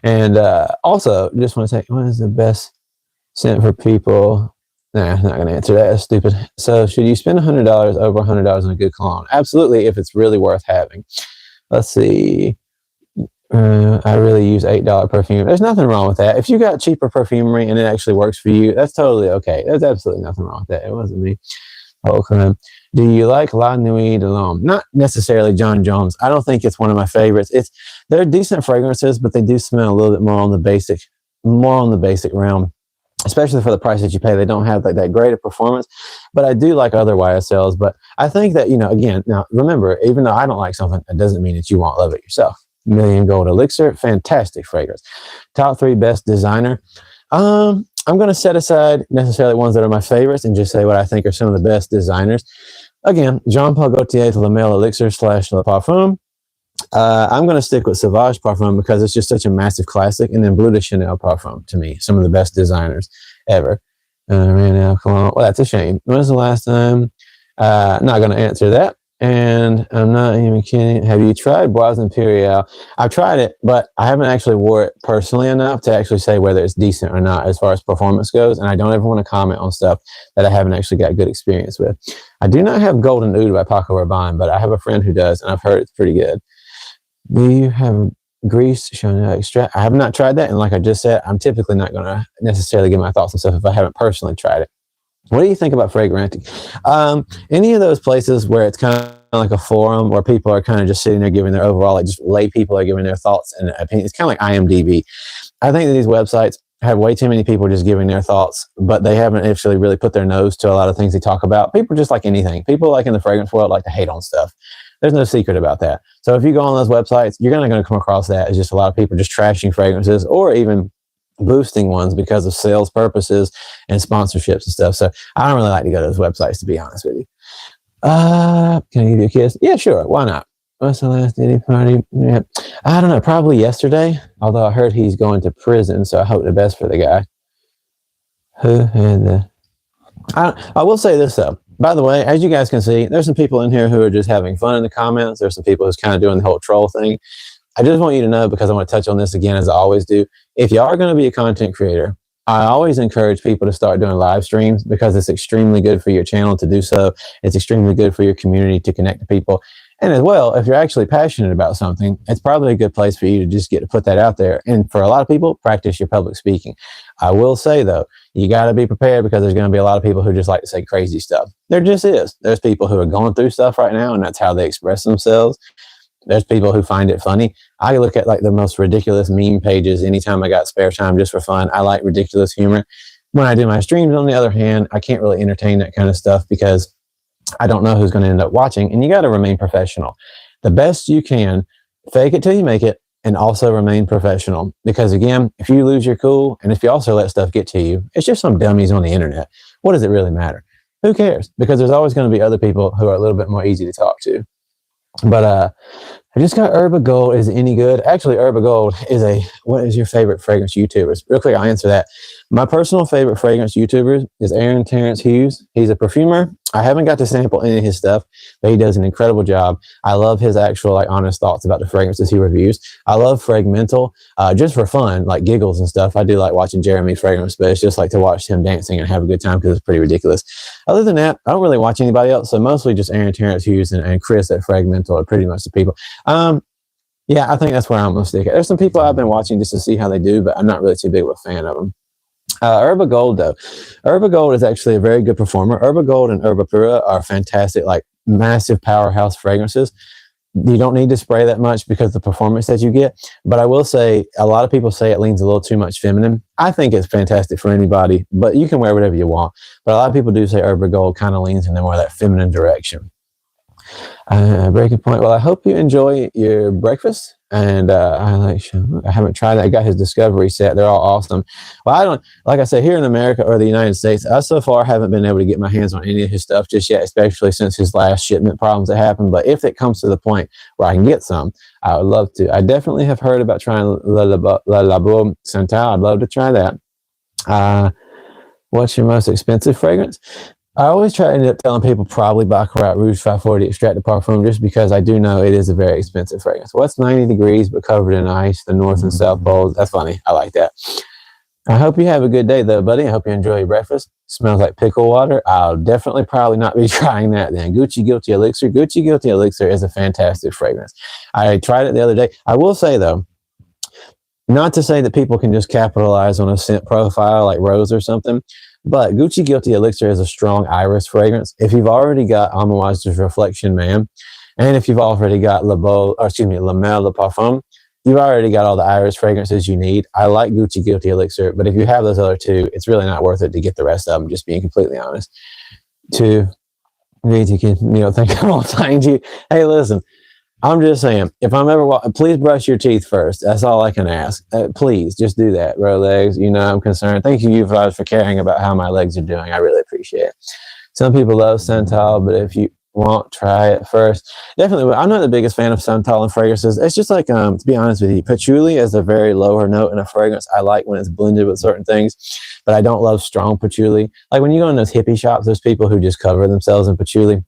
And also, just want to say, what is the best scent for people? Nah, I'm not going to answer that. That's stupid. So, should you spend $100 over $100 on a good cologne? Absolutely, if it's really worth having. Let's see. I really use $8 perfume. There's nothing wrong with that. If you got cheaper perfumery and it actually works for you, that's totally okay. There's absolutely nothing wrong with that. It wasn't me. Okay. Do you like La Nuit de l'Homme? Not necessarily John Jones. I don't think it's one of my favorites. They're decent fragrances, but they do smell a little bit more on the basic realm. Especially for the price that you pay. They don't have like that great of performance, but I do like other YSLs. But I think that, you know, again, now remember, even though I don't like something, that doesn't mean that you won't love it yourself. Million Gold Elixir, fantastic fragrance. Top 3 best designer. I'm going to set aside necessarily ones that are my favorites and just say what I think are some of the best designers. Again, Jean Paul Gaultier's Le Male Elixir / Le Parfum. I'm going to stick with Savage Parfum because it's just such a massive classic. And then Bleu de Chanel Parfum, to me, some of the best designers ever. Ran out of Cologne. Well, that's a shame. When was the last time? Not going to answer that. And I'm not even kidding. Have you tried Bois Imperial? I've tried it, but I haven't actually wore it personally enough to actually say whether it's decent or not as far as performance goes. And I don't ever want to comment on stuff that I haven't actually got good experience with. I do not have Golden Oud by Paco Rabanne, but I have a friend who does, and I've heard it's pretty good. Do you have Grease Chanel extract? I have not tried that, and like I just said, I'm typically not going to necessarily give my thoughts on stuff if I haven't personally tried it. What do you think about Fragrantic? Any of those places where it's kind of like a forum where people are kind of just sitting there giving their overall, like just lay people are giving their thoughts and opinions. It's kind of like IMDb. I think that these websites have way too many people just giving their thoughts, but they haven't actually really put their nose to a lot of things they talk about. People just like anything. People like in the fragrance world like to hate on stuff. There's no secret about that. So if you go on those websites, you're not going to come across that as just a lot of people just trashing fragrances or even boosting ones because of sales purposes and sponsorships and stuff. So I don't really like to go to those websites, to be honest with you. Can I give you a kiss? Yeah, sure. Why not? What's the last Diddy party? Yeah. I don't know. Probably yesterday. Although I heard he's going to prison, so I hope the best for the guy. Who had the... I will say this though. By the way, as you guys can see, there's some people in here who are just having fun in the comments. There's some people who's kind of doing the whole troll thing. I just want you to know, because I want to touch on this again, as I always do. If you are going to be a content creator, I always encourage people to start doing live streams because it's extremely good for your channel to do so. It's extremely good for your community to connect to people. And as well, if you're actually passionate about something, it's probably a good place for you to just get to put that out there. And for a lot of people, practice your public speaking. I will say, though, you got to be prepared because there's going to be a lot of people who just like to say crazy stuff. There just is. There's people who are going through stuff right now, and that's how they express themselves. There's people who find it funny. I look at like the most ridiculous meme pages anytime I got spare time just for fun. I like ridiculous humor. When I do my streams, on the other hand, I can't really entertain that kind of stuff because I don't know who's going to end up watching, and you got to remain professional. The best you can, fake it till you make it, and also remain professional. Because again, if you lose your cool, and if you also let stuff get to you, it's just some dummies on the internet. What does it really matter? Who cares? Because there's always going to be other people who are a little bit more easy to talk to. But I just got Herba Gold. Is it any good? Actually, Herba Gold is what is your favorite fragrance YouTubers? Real quick, I'll answer that. My personal favorite fragrance YouTuber is Aaron Terrence Hughes. He's a perfumer. I haven't got to sample any of his stuff, but he does an incredible job. I love his actual like honest thoughts about the fragrances he reviews. I love Fragmental, just for fun, like giggles and stuff. I do like watching Jeremy fragrance, but it's just like to watch him dancing and have a good time because it's pretty ridiculous. Other than that, I don't really watch anybody else, so mostly just Aaron Terrence Hughes and Chris at Fragmental are pretty much the people. Yeah, I think that's where I'm going to stick it. There's some people I've been watching just to see how they do, but I'm not really too big of a fan of them. Herba Gold, though. Herba Gold is actually a very good performer. Herba Gold and Herba Pura are fantastic, like massive powerhouse fragrances. You don't need to spray that much because of the performance that you get. But I will say, a lot of people say it leans a little too much feminine. I think it's fantastic for anybody, but you can wear whatever you want. But a lot of people do say Herb Gold kind of leans in the more that feminine direction. Breaking point. Well, I hope you enjoy your breakfast. And I haven't tried that. I got his Discovery set. They're all awesome. Well, I don't, like I said, here in America or the United States, I so far haven't been able to get my hands on any of his stuff just yet, especially since his last shipment problems that happened. But if it comes to the point where I can get some, I would love to. I definitely have heard about trying Le Labo Santal. I'd love to try that. What's your most expensive fragrance? I always try to end up telling people probably Baccarat Rouge 540 Extrait de Parfum, just because I do know it is a very expensive fragrance. What's 90 degrees but covered in ice, the North and South Poles? That's funny. I like that. I hope you have a good day, though, buddy. I hope you enjoy your breakfast. Smells like pickle water. I'll definitely probably not be trying that then. Gucci Guilty Elixir. Gucci Guilty Elixir is a fantastic fragrance. I tried it the other day. I will say, though, not to say that people can just capitalize on a scent profile like Rose or something, but Gucci Guilty Elixir is a strong iris fragrance. If you've already got Amouage's Reflection Man, and if you've already got La Mel de Parfum, you've already got all the iris fragrances you need. I like Gucci Guilty Elixir, but if you have those other two, it's really not worth it to get the rest of them, just being completely honest. To need to think I'm all saying to you, hey, listen, I'm just saying, if I'm ever please brush your teeth first. That's all I can ask. Please, just do that, bro. Legs, I'm concerned. Thank you guys for caring about how my legs are doing. I really appreciate it. Some people love Santal, but if you won't try it first, definitely. I'm not the biggest fan of Santal and fragrances. It's just like, to be honest with you, patchouli is a very lower note in a fragrance. I like when it's blended with certain things, but I don't love strong patchouli. Like when you go in those hippie shops, there's people who just cover themselves in patchouli.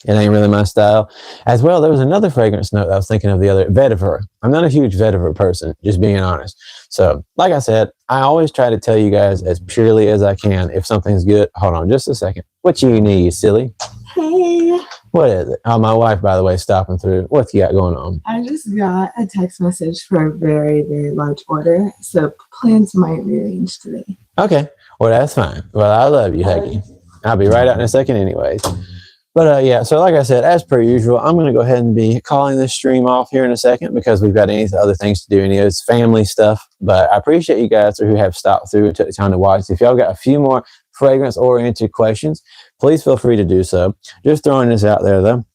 It ain't really my style. As well, there was another fragrance note I was thinking of the other, vetiver. I'm not a huge vetiver person, just being honest. So, like I said, I always try to tell you guys as purely as I can if something's good. Hold on just a second. What you need, silly? Hey. What is it? Oh, my wife, by the way, stopping through. What you got going on? I just got a text message for a very, very large order, so plans might rearrange today. Okay. Well, that's fine. Well, I love you, Huggy. I'll be right out in a second anyways. But yeah, so like I said, as per usual, I'm going to go ahead and be calling this stream off here in a second because we've got other things to do, any of this family stuff. But I appreciate you guys who have stopped through and took the time to watch. If y'all got a few more fragrance-oriented questions, please feel free to do so. Just throwing this out there, though.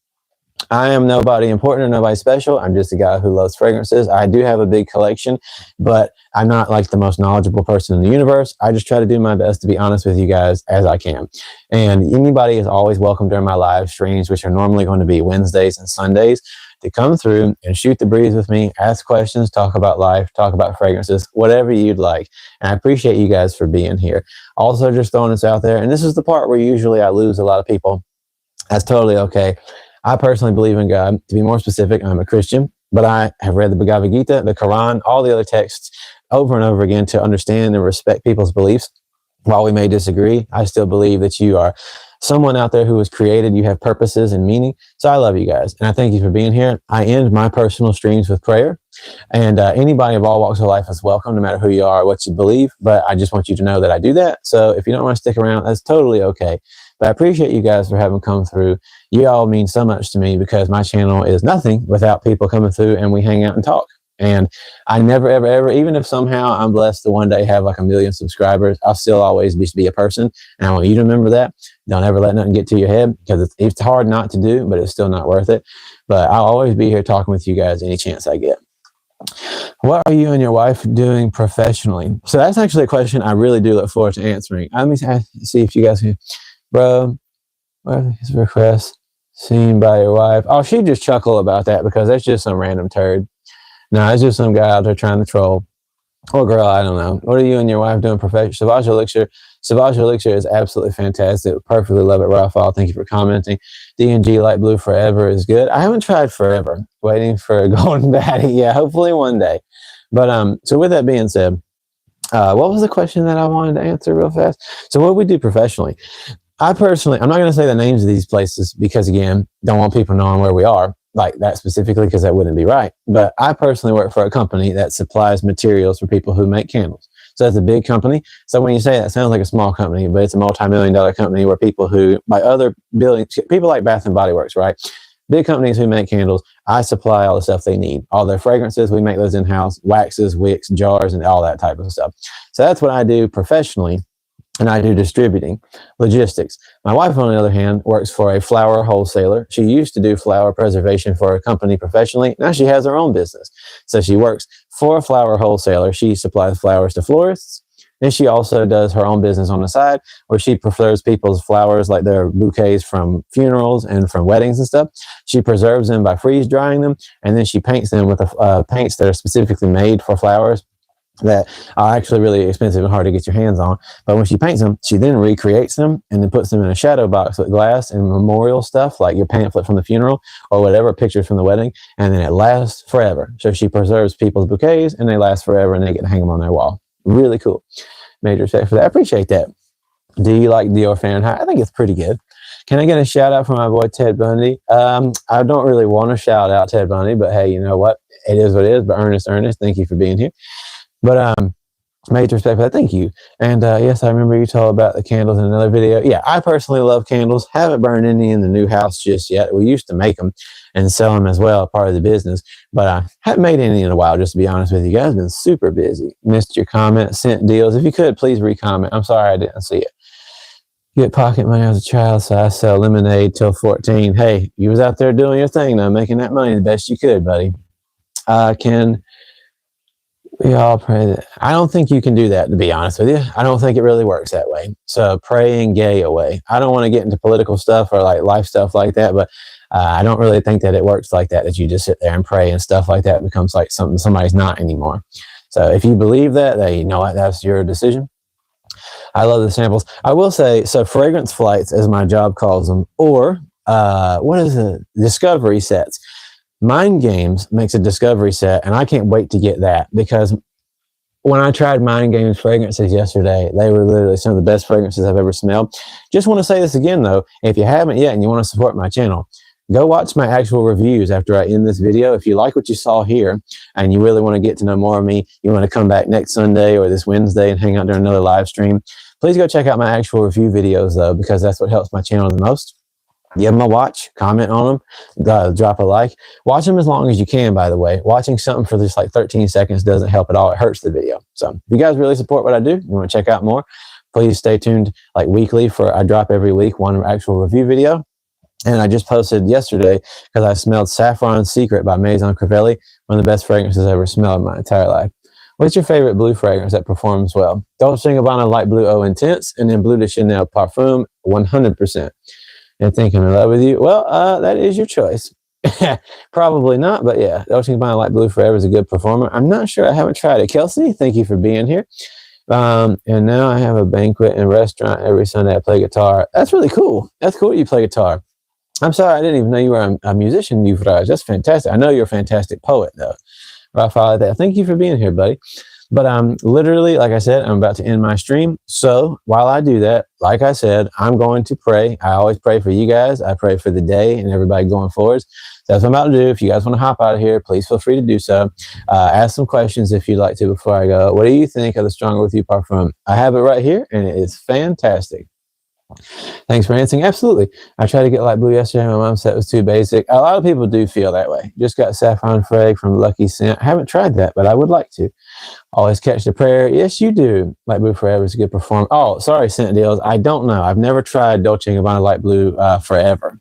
I am nobody important or nobody special. I'm just a guy who loves fragrances. I do have a big collection, but I'm not like the most knowledgeable person in the universe. I just try to do my best to be honest with you guys as I can. And anybody is always welcome during my live streams, which are normally going to be Wednesdays and Sundays, to come through and shoot the breeze with me, ask questions, talk about life, talk about fragrances, whatever you'd like. And I appreciate you guys for being here. Also, just throwing this out there, and this is the part where usually I lose a lot of people. That's totally okay. I personally believe in God. To be more specific, I'm a Christian, but I have read the Bhagavad Gita, the Quran, all the other texts over and over again to understand and respect people's beliefs. While we may disagree, I still believe that you are someone out there who was created. You have purposes and meaning. So I love you guys. And I thank you for being here. I end my personal streams with prayer. And anybody of all walks of life is welcome, no matter who you are, what you believe. But I just want you to know that I do that. So if you don't want to stick around, that's totally okay. But I appreciate you guys for having come through. You all mean so much to me because my channel is nothing without people coming through and we hang out and talk. And I never, ever, ever, even if somehow I'm blessed to one day have like 1 million subscribers, I'll still always be a person. And I want you to remember that. Don't ever let nothing get to your head because it's hard not to do, but it's still not worth it. But I'll always be here talking with you guys any chance I get. What are you and your wife doing professionally? So that's actually a question I really do look forward to answering. Let me see if you guys can. Bro, what is his request? Seen by your wife. Oh, she just chuckle about that because that's just some random turd. No, it's just some guy out there trying to troll. Or girl, I don't know. What are you and your wife doing professionally? Savage Elixir. Savage Elixir is absolutely fantastic. Perfectly love it, Raphael. Thank you for commenting. D&G Light Blue Forever is good. I haven't tried Forever. Waiting for a golden baddie. Yeah, hopefully one day. But so with that being said, what was the question that I wanted to answer real fast? So what do we do professionally? I personally, I'm not going to say the names of these places because, again, don't want people knowing where we are like that specifically because that wouldn't be right. But I personally work for a company that supplies materials for people who make candles. So that's a big company. So when you say that, it sounds like a small company, but it's a multi-million-dollar company where people who, by other buildings, people like Bath and Body Works, right? big companies who make candles, I supply all the stuff they need. All their fragrances, we make those in-house, waxes, wicks, jars, and all that type of stuff. So that's what I do professionally. And I do distributing, logistics. My wife, on the other hand, works for a flower wholesaler. She used to do flower preservation for a company professionally. Now she has her own business. So she works for a flower wholesaler. She supplies flowers to florists. And she also does her own business on the side where she prefers people's flowers, like their bouquets from funerals and from weddings and stuff. She preserves them by freeze drying them. And then she paints them with paints that are specifically made for flowers that are actually really expensive and hard to get your hands on. But when she paints them, she then recreates them and then puts them in a shadow box with glass and memorial stuff like your pamphlet from the funeral or whatever, pictures from the wedding, and then it lasts forever. So she preserves people's bouquets and they last forever and they get to hang them on their wall. Really cool. Major respect for that. I appreciate that. Do you like Dior Fahrenheit? I think it's pretty good. Can I get a shout out from my boy Ted Bundy? I don't really want to shout out Ted Bundy, but hey, you know what? It is what it is. But Ernest, thank you for being here. But major respect for that. Thank you. And yes, I remember you told about the candles in another video. Yeah, I personally love candles. Haven't burned any in the new house just yet. We used to make them and sell them as well, part of the business. But I haven't made any in a while, just to be honest with you. You guys have been super busy. Missed your comment, sent deals. If you could, please re-comment. I'm sorry I didn't see it. Get pocket money as a child, so I sell lemonade till 14. Hey, you was out there doing your thing, though, making that money the best you could, buddy. Can we all pray that? I don't think you can do that, to be honest with you. I don't think it really works that way. So praying gay away. I don't want to get into political stuff or like life stuff like that, but I don't really think that it works like that, that you just sit there and pray and stuff like that becomes like something somebody's not anymore. So if you believe that, then you know what, that's your decision. I love the samples. I will say, so fragrance flights, as my job calls them, or what is it? Discovery sets. Mind Games makes a discovery set, and I can't wait to get that because when I tried Mind Games fragrances yesterday, they were literally some of the best fragrances I've ever smelled. Just want to say this again, though. If you haven't yet and you want to support my channel, go watch my actual reviews after I end this video. If you like what you saw here and you really want to get to know more of me, you want to come back next Sunday or this Wednesday and hang out during another live stream, please go check out my actual review videos, though, because that's what helps my channel the most. Give them a watch, comment on them, drop a like. Watch them as long as you can, by the way. Watching something for just like 13 seconds doesn't help at all. It hurts the video. So if you guys really support what I do, you want to check out more, please stay tuned like weekly for I drop every week one actual review video. And I just posted yesterday because I smelled Saffron Secret by Maison Crivelli, one of the best fragrances I ever smelled in my entire life. What's your favorite blue fragrance that performs well? Dolce & Gabbana Light Blue Eau Intense, and then Bleu de Chanel Parfum, 100%. And thinking in love with you? Well, that is your choice. Probably not, but yeah, Dolce & Gabbana Light Blue Forever is a good performer. I'm not sure. I haven't tried it. Kelsey, thank you for being here. And now I have a banquet and restaurant every Sunday. I play guitar. That's really cool. That's cool you play guitar. I'm sorry, I didn't even know you were a musician, Euphrasia. That's fantastic. I know you're a fantastic poet, though. Raphael, thank you for being here, buddy. But literally, like I said, I'm about to end my stream. So while I do that, like I said, I'm going to pray. I always pray for you guys. I pray for the day and everybody going forwards. That's what I'm about to do. If you guys want to hop out of here, please feel free to do so. Ask some questions if you'd like to before I go. What do you think of the Stronger With You Parfum? I have it right here, and it is fantastic. Thanks for answering. Absolutely. I tried to get light blue yesterday. My mom said it was too basic. A lot of people do feel that way. Just got Saffron Frag from Lucky Scent. I haven't tried that, but I would like to. Always catch the prayer. Yes, you do. Light Blue Forever is a good performer. Oh, sorry, Scent Deals. I don't know. I've never tried Dolce & Gabbana Light Blue Forever.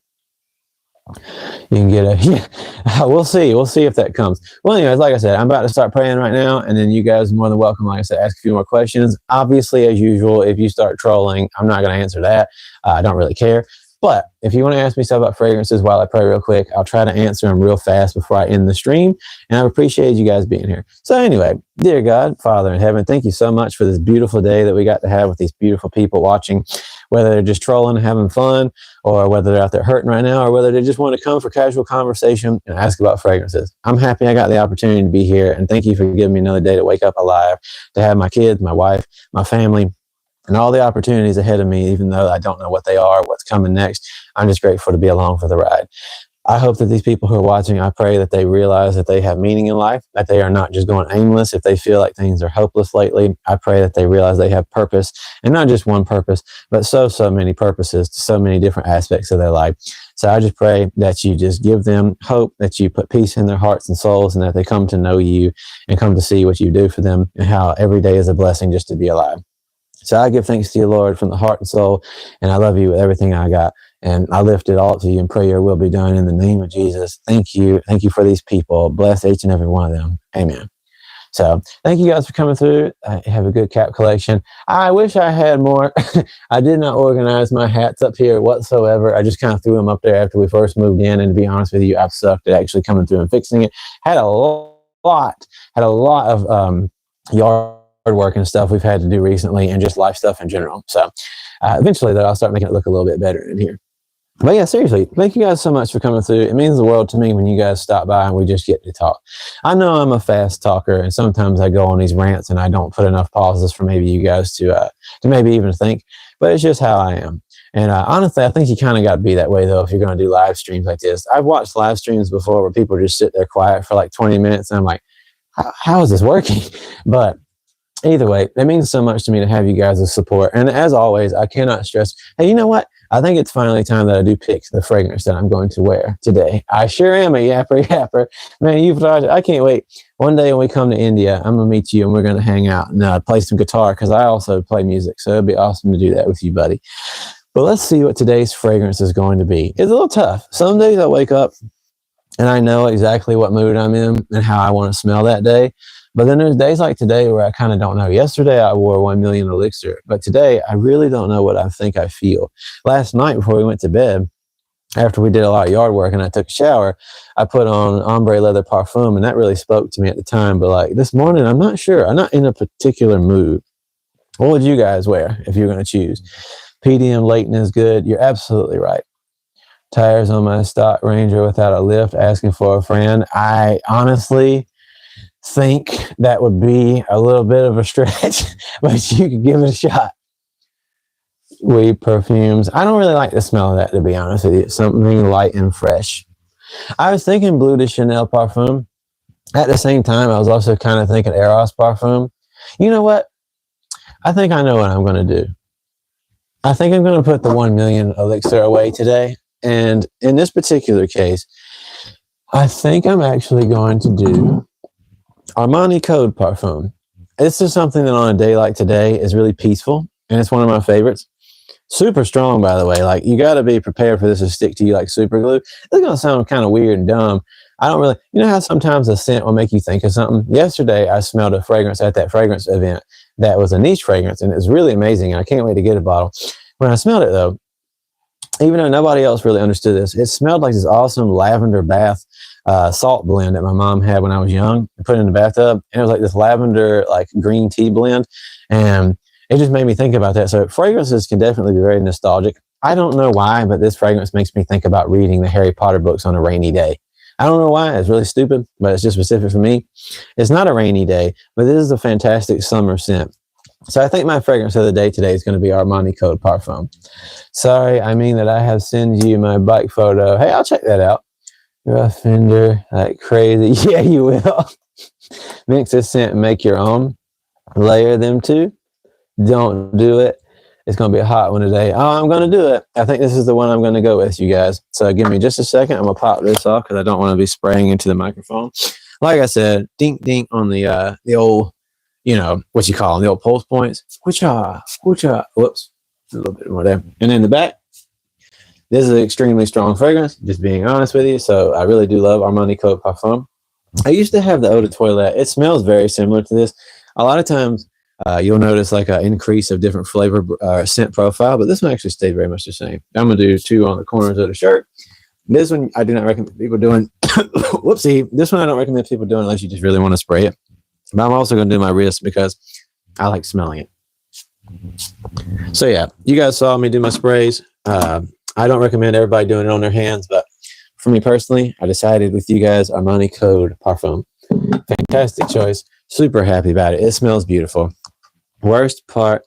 You can get a, yeah, we'll see. We'll see if that comes. Well, anyways, like I said, I'm about to start praying right now, and then you guys are more than welcome, like I said, ask a few more questions. Obviously, as usual, if you start trolling, I'm not going to answer that. I don't really care. But if you want to ask me stuff about fragrances while I pray real quick, I'll try to answer them real fast before I end the stream. And I appreciate you guys being here. So anyway, dear God, Father in heaven, thank you so much for this beautiful day that we got to have with these beautiful people watching, whether they're just trolling and having fun, or whether they're out there hurting right now, or whether they just want to come for casual conversation and ask about fragrances. I'm happy I got the opportunity to be here. And thank you for giving me another day to wake up alive, to have my kids, my wife, my family, and all the opportunities ahead of me, even though I don't know what they are, what's coming next. I'm just grateful to be along for the ride. I hope that these people who are watching, I pray that they realize that they have meaning in life, that they are not just going aimless. If they feel like things are hopeless lately, I pray that they realize they have purpose, and not just one purpose, but so many purposes to so many different aspects of their life. So I just pray that you just give them hope, that you put peace in their hearts and souls, and that they come to know you and come to see what you do for them and how every day is a blessing just to be alive. So I give thanks to you, Lord, from the heart and soul, and I love you with everything I got. And I lift it all up to you and pray your will be done in the name of Jesus. Thank you. Thank you for these people. Bless each and every one of them. Amen. So thank you guys for coming through. I have a good cap collection. I wish I had more. I did not organize my hats up here whatsoever. I just kind of threw them up there after we first moved in. And to be honest with you, I've sucked at actually coming through and fixing it. Had a lot of yard work and stuff we've had to do recently, and just life stuff in general. So eventually though, I'll start making it look a little bit better in here. But yeah, seriously, thank you guys so much for coming through. It means the world to me when you guys stop by and we just get to talk. I know I'm a fast talker, and sometimes I go on these rants and I don't put enough pauses for maybe you guys to maybe even think, but it's just how I am. And honestly, I think you kind of got to be that way though if you're going to do live streams like this. I've watched live streams before where people just sit there quiet for like 20 minutes and I'm like, how is this working? But either way, it means so much to me to have you guys' support. And as always, I cannot stress, hey, you know what? I think it's finally time that I do pick the fragrance that I'm going to wear today. I sure am a yapper. Man, I can't wait. One day when we come to India, I'm going to meet you and we're going to hang out and play some guitar, because I also play music. So it'd be awesome to do that with you, buddy. But let's see what today's fragrance is going to be. It's a little tough. Some days I wake up and I know exactly what mood I'm in and how I want to smell that day. But then there's days like today where I kind of don't know. Yesterday, I wore 1 million Elixir. But today, I really don't know what I think I feel. Last night, before we went to bed, after we did a lot of yard work and I took a shower, I put on ombre leather Perfume, and that really spoke to me at the time. But like this morning, I'm not sure. I'm not in a particular mood. What would you guys wear if you're going to choose? PDM Leighton is good. You're absolutely right. Tires on my stock Ranger without a lift, asking for a friend. I honestly think that would be a little bit of a stretch, but you could give it a shot. Weed perfumes. I don't really like the smell of that, to be honest with you. Something light and fresh. I was thinking Bleu de Chanel Parfum. At the same time, I was also kind of thinking Eros Parfum. You know what? I think I know what I'm going to do. I think I'm going to put the 1 million Elixir away today. And in this particular case, I think I'm actually going to do Armani Code Parfum. This is something that on a day like today is really peaceful, and it's one of my favorites. Super strong, by the way. Like, you got to be prepared for this to stick to you like super glue. It's going to sound kind of weird and dumb. I don't really, you know how sometimes a scent will make you think of something? Yesterday, I smelled a fragrance at that fragrance event that was a niche fragrance, and it was really amazing, and I can't wait to get a bottle. When I smelled it, though, even though nobody else really understood this, it smelled like this awesome lavender bath salt blend that my mom had when I was young. I put it in the bathtub, and it was like this lavender, like green tea blend. And it just made me think about that. So fragrances can definitely be very nostalgic. I don't know why, but this fragrance makes me think about reading the Harry Potter books on a rainy day. I don't know why. It's really stupid, but it's just specific for me. It's not a rainy day, but this is a fantastic summer scent. So I think my fragrance of the day today is going to be Armani Code Parfum. Sorry, I mean that I have sent you my bike photo. Hey, I'll check that out. Rough fender, like crazy. Yeah, you will. Mix this scent and make your own. Layer them too. Don't do it. It's going to be a hot one today. Oh, I'm going to do it. I think this is the one I'm going to go with, you guys. So give me just a second. I'm going to pop this off because I don't want to be spraying into the microphone. Like I said, dink, dink on the old, you know, what you call them, the old pulse points. Squisha, squisha. Whoops. A little bit more there. And in the back, this is an extremely strong fragrance, just being honest with you. So I really do love Armani Code Parfum. I used to have the Eau de Toilette. It smells very similar to this. A lot of times you'll notice like an increase of different flavor scent profile, but this one actually stayed very much the same. I'm going to do 2 on the corners of the shirt. This one I do not recommend people doing. Whoopsie. This one I don't recommend people doing unless you just really want to spray it. But I'm also going to do my wrist because I like smelling it. So yeah, you guys saw me do my sprays. I don't recommend everybody doing it on their hands, but for me personally, I decided with you guys, Armani Code Parfum. Fantastic choice. Super happy about it. It smells beautiful. Worst part,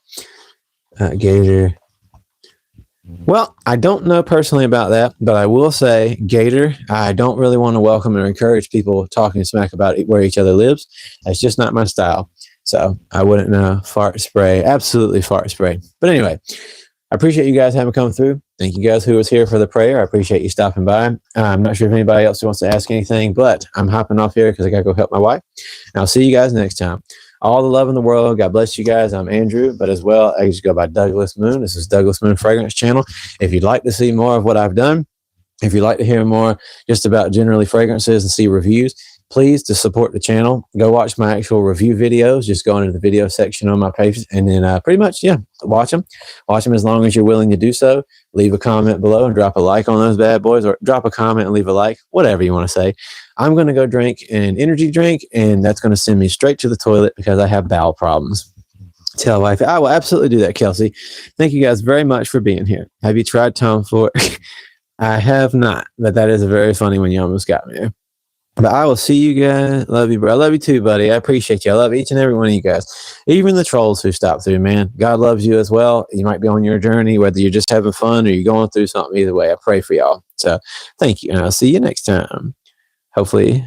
Gator. Well, I don't know personally about that, but I will say, Gator, I don't really want to welcome or encourage people talking smack about where each other lives. That's just not my style. So I wouldn't know. Fart spray, absolutely fart spray. But anyway, I appreciate you guys having come through. Thank you guys who was here for the prayer. I appreciate you stopping by. I'm not sure if anybody else wants to ask anything, but I'm hopping off here because I got to go help my wife. And I'll see you guys next time. All the love in the world. God bless you guys. I'm Andrew, but as well, I just go by Douglas Moon. This is Douglas Moon Fragrance Channel. If you'd like to see more of what I've done, if you'd like to hear more just about generally fragrances and see reviews, please, to support the channel, go watch my actual review videos. Just go into the video section on my page and then pretty much, yeah, watch them. Watch them as long as you're willing to do so. Leave a comment below and drop a like on those bad boys, or drop a comment and leave a like, whatever you want to say. I'm going to go drink an energy drink, and that's going to send me straight to the toilet because I have bowel problems. Tell wife, I will absolutely do that, Kelsey. Thank you guys very much for being here. Have you tried Tom Ford? I have not, but that is a very funny one. You almost got me. But I will see you guys. Love you, bro. I love you too, buddy. I appreciate you. I love each and every one of you guys. Even the trolls who stop through, man. God loves you as well. You might be on your journey, whether you're just having fun or you're going through something. Either way, I pray for y'all. So thank you. And I'll see you next time. Hopefully.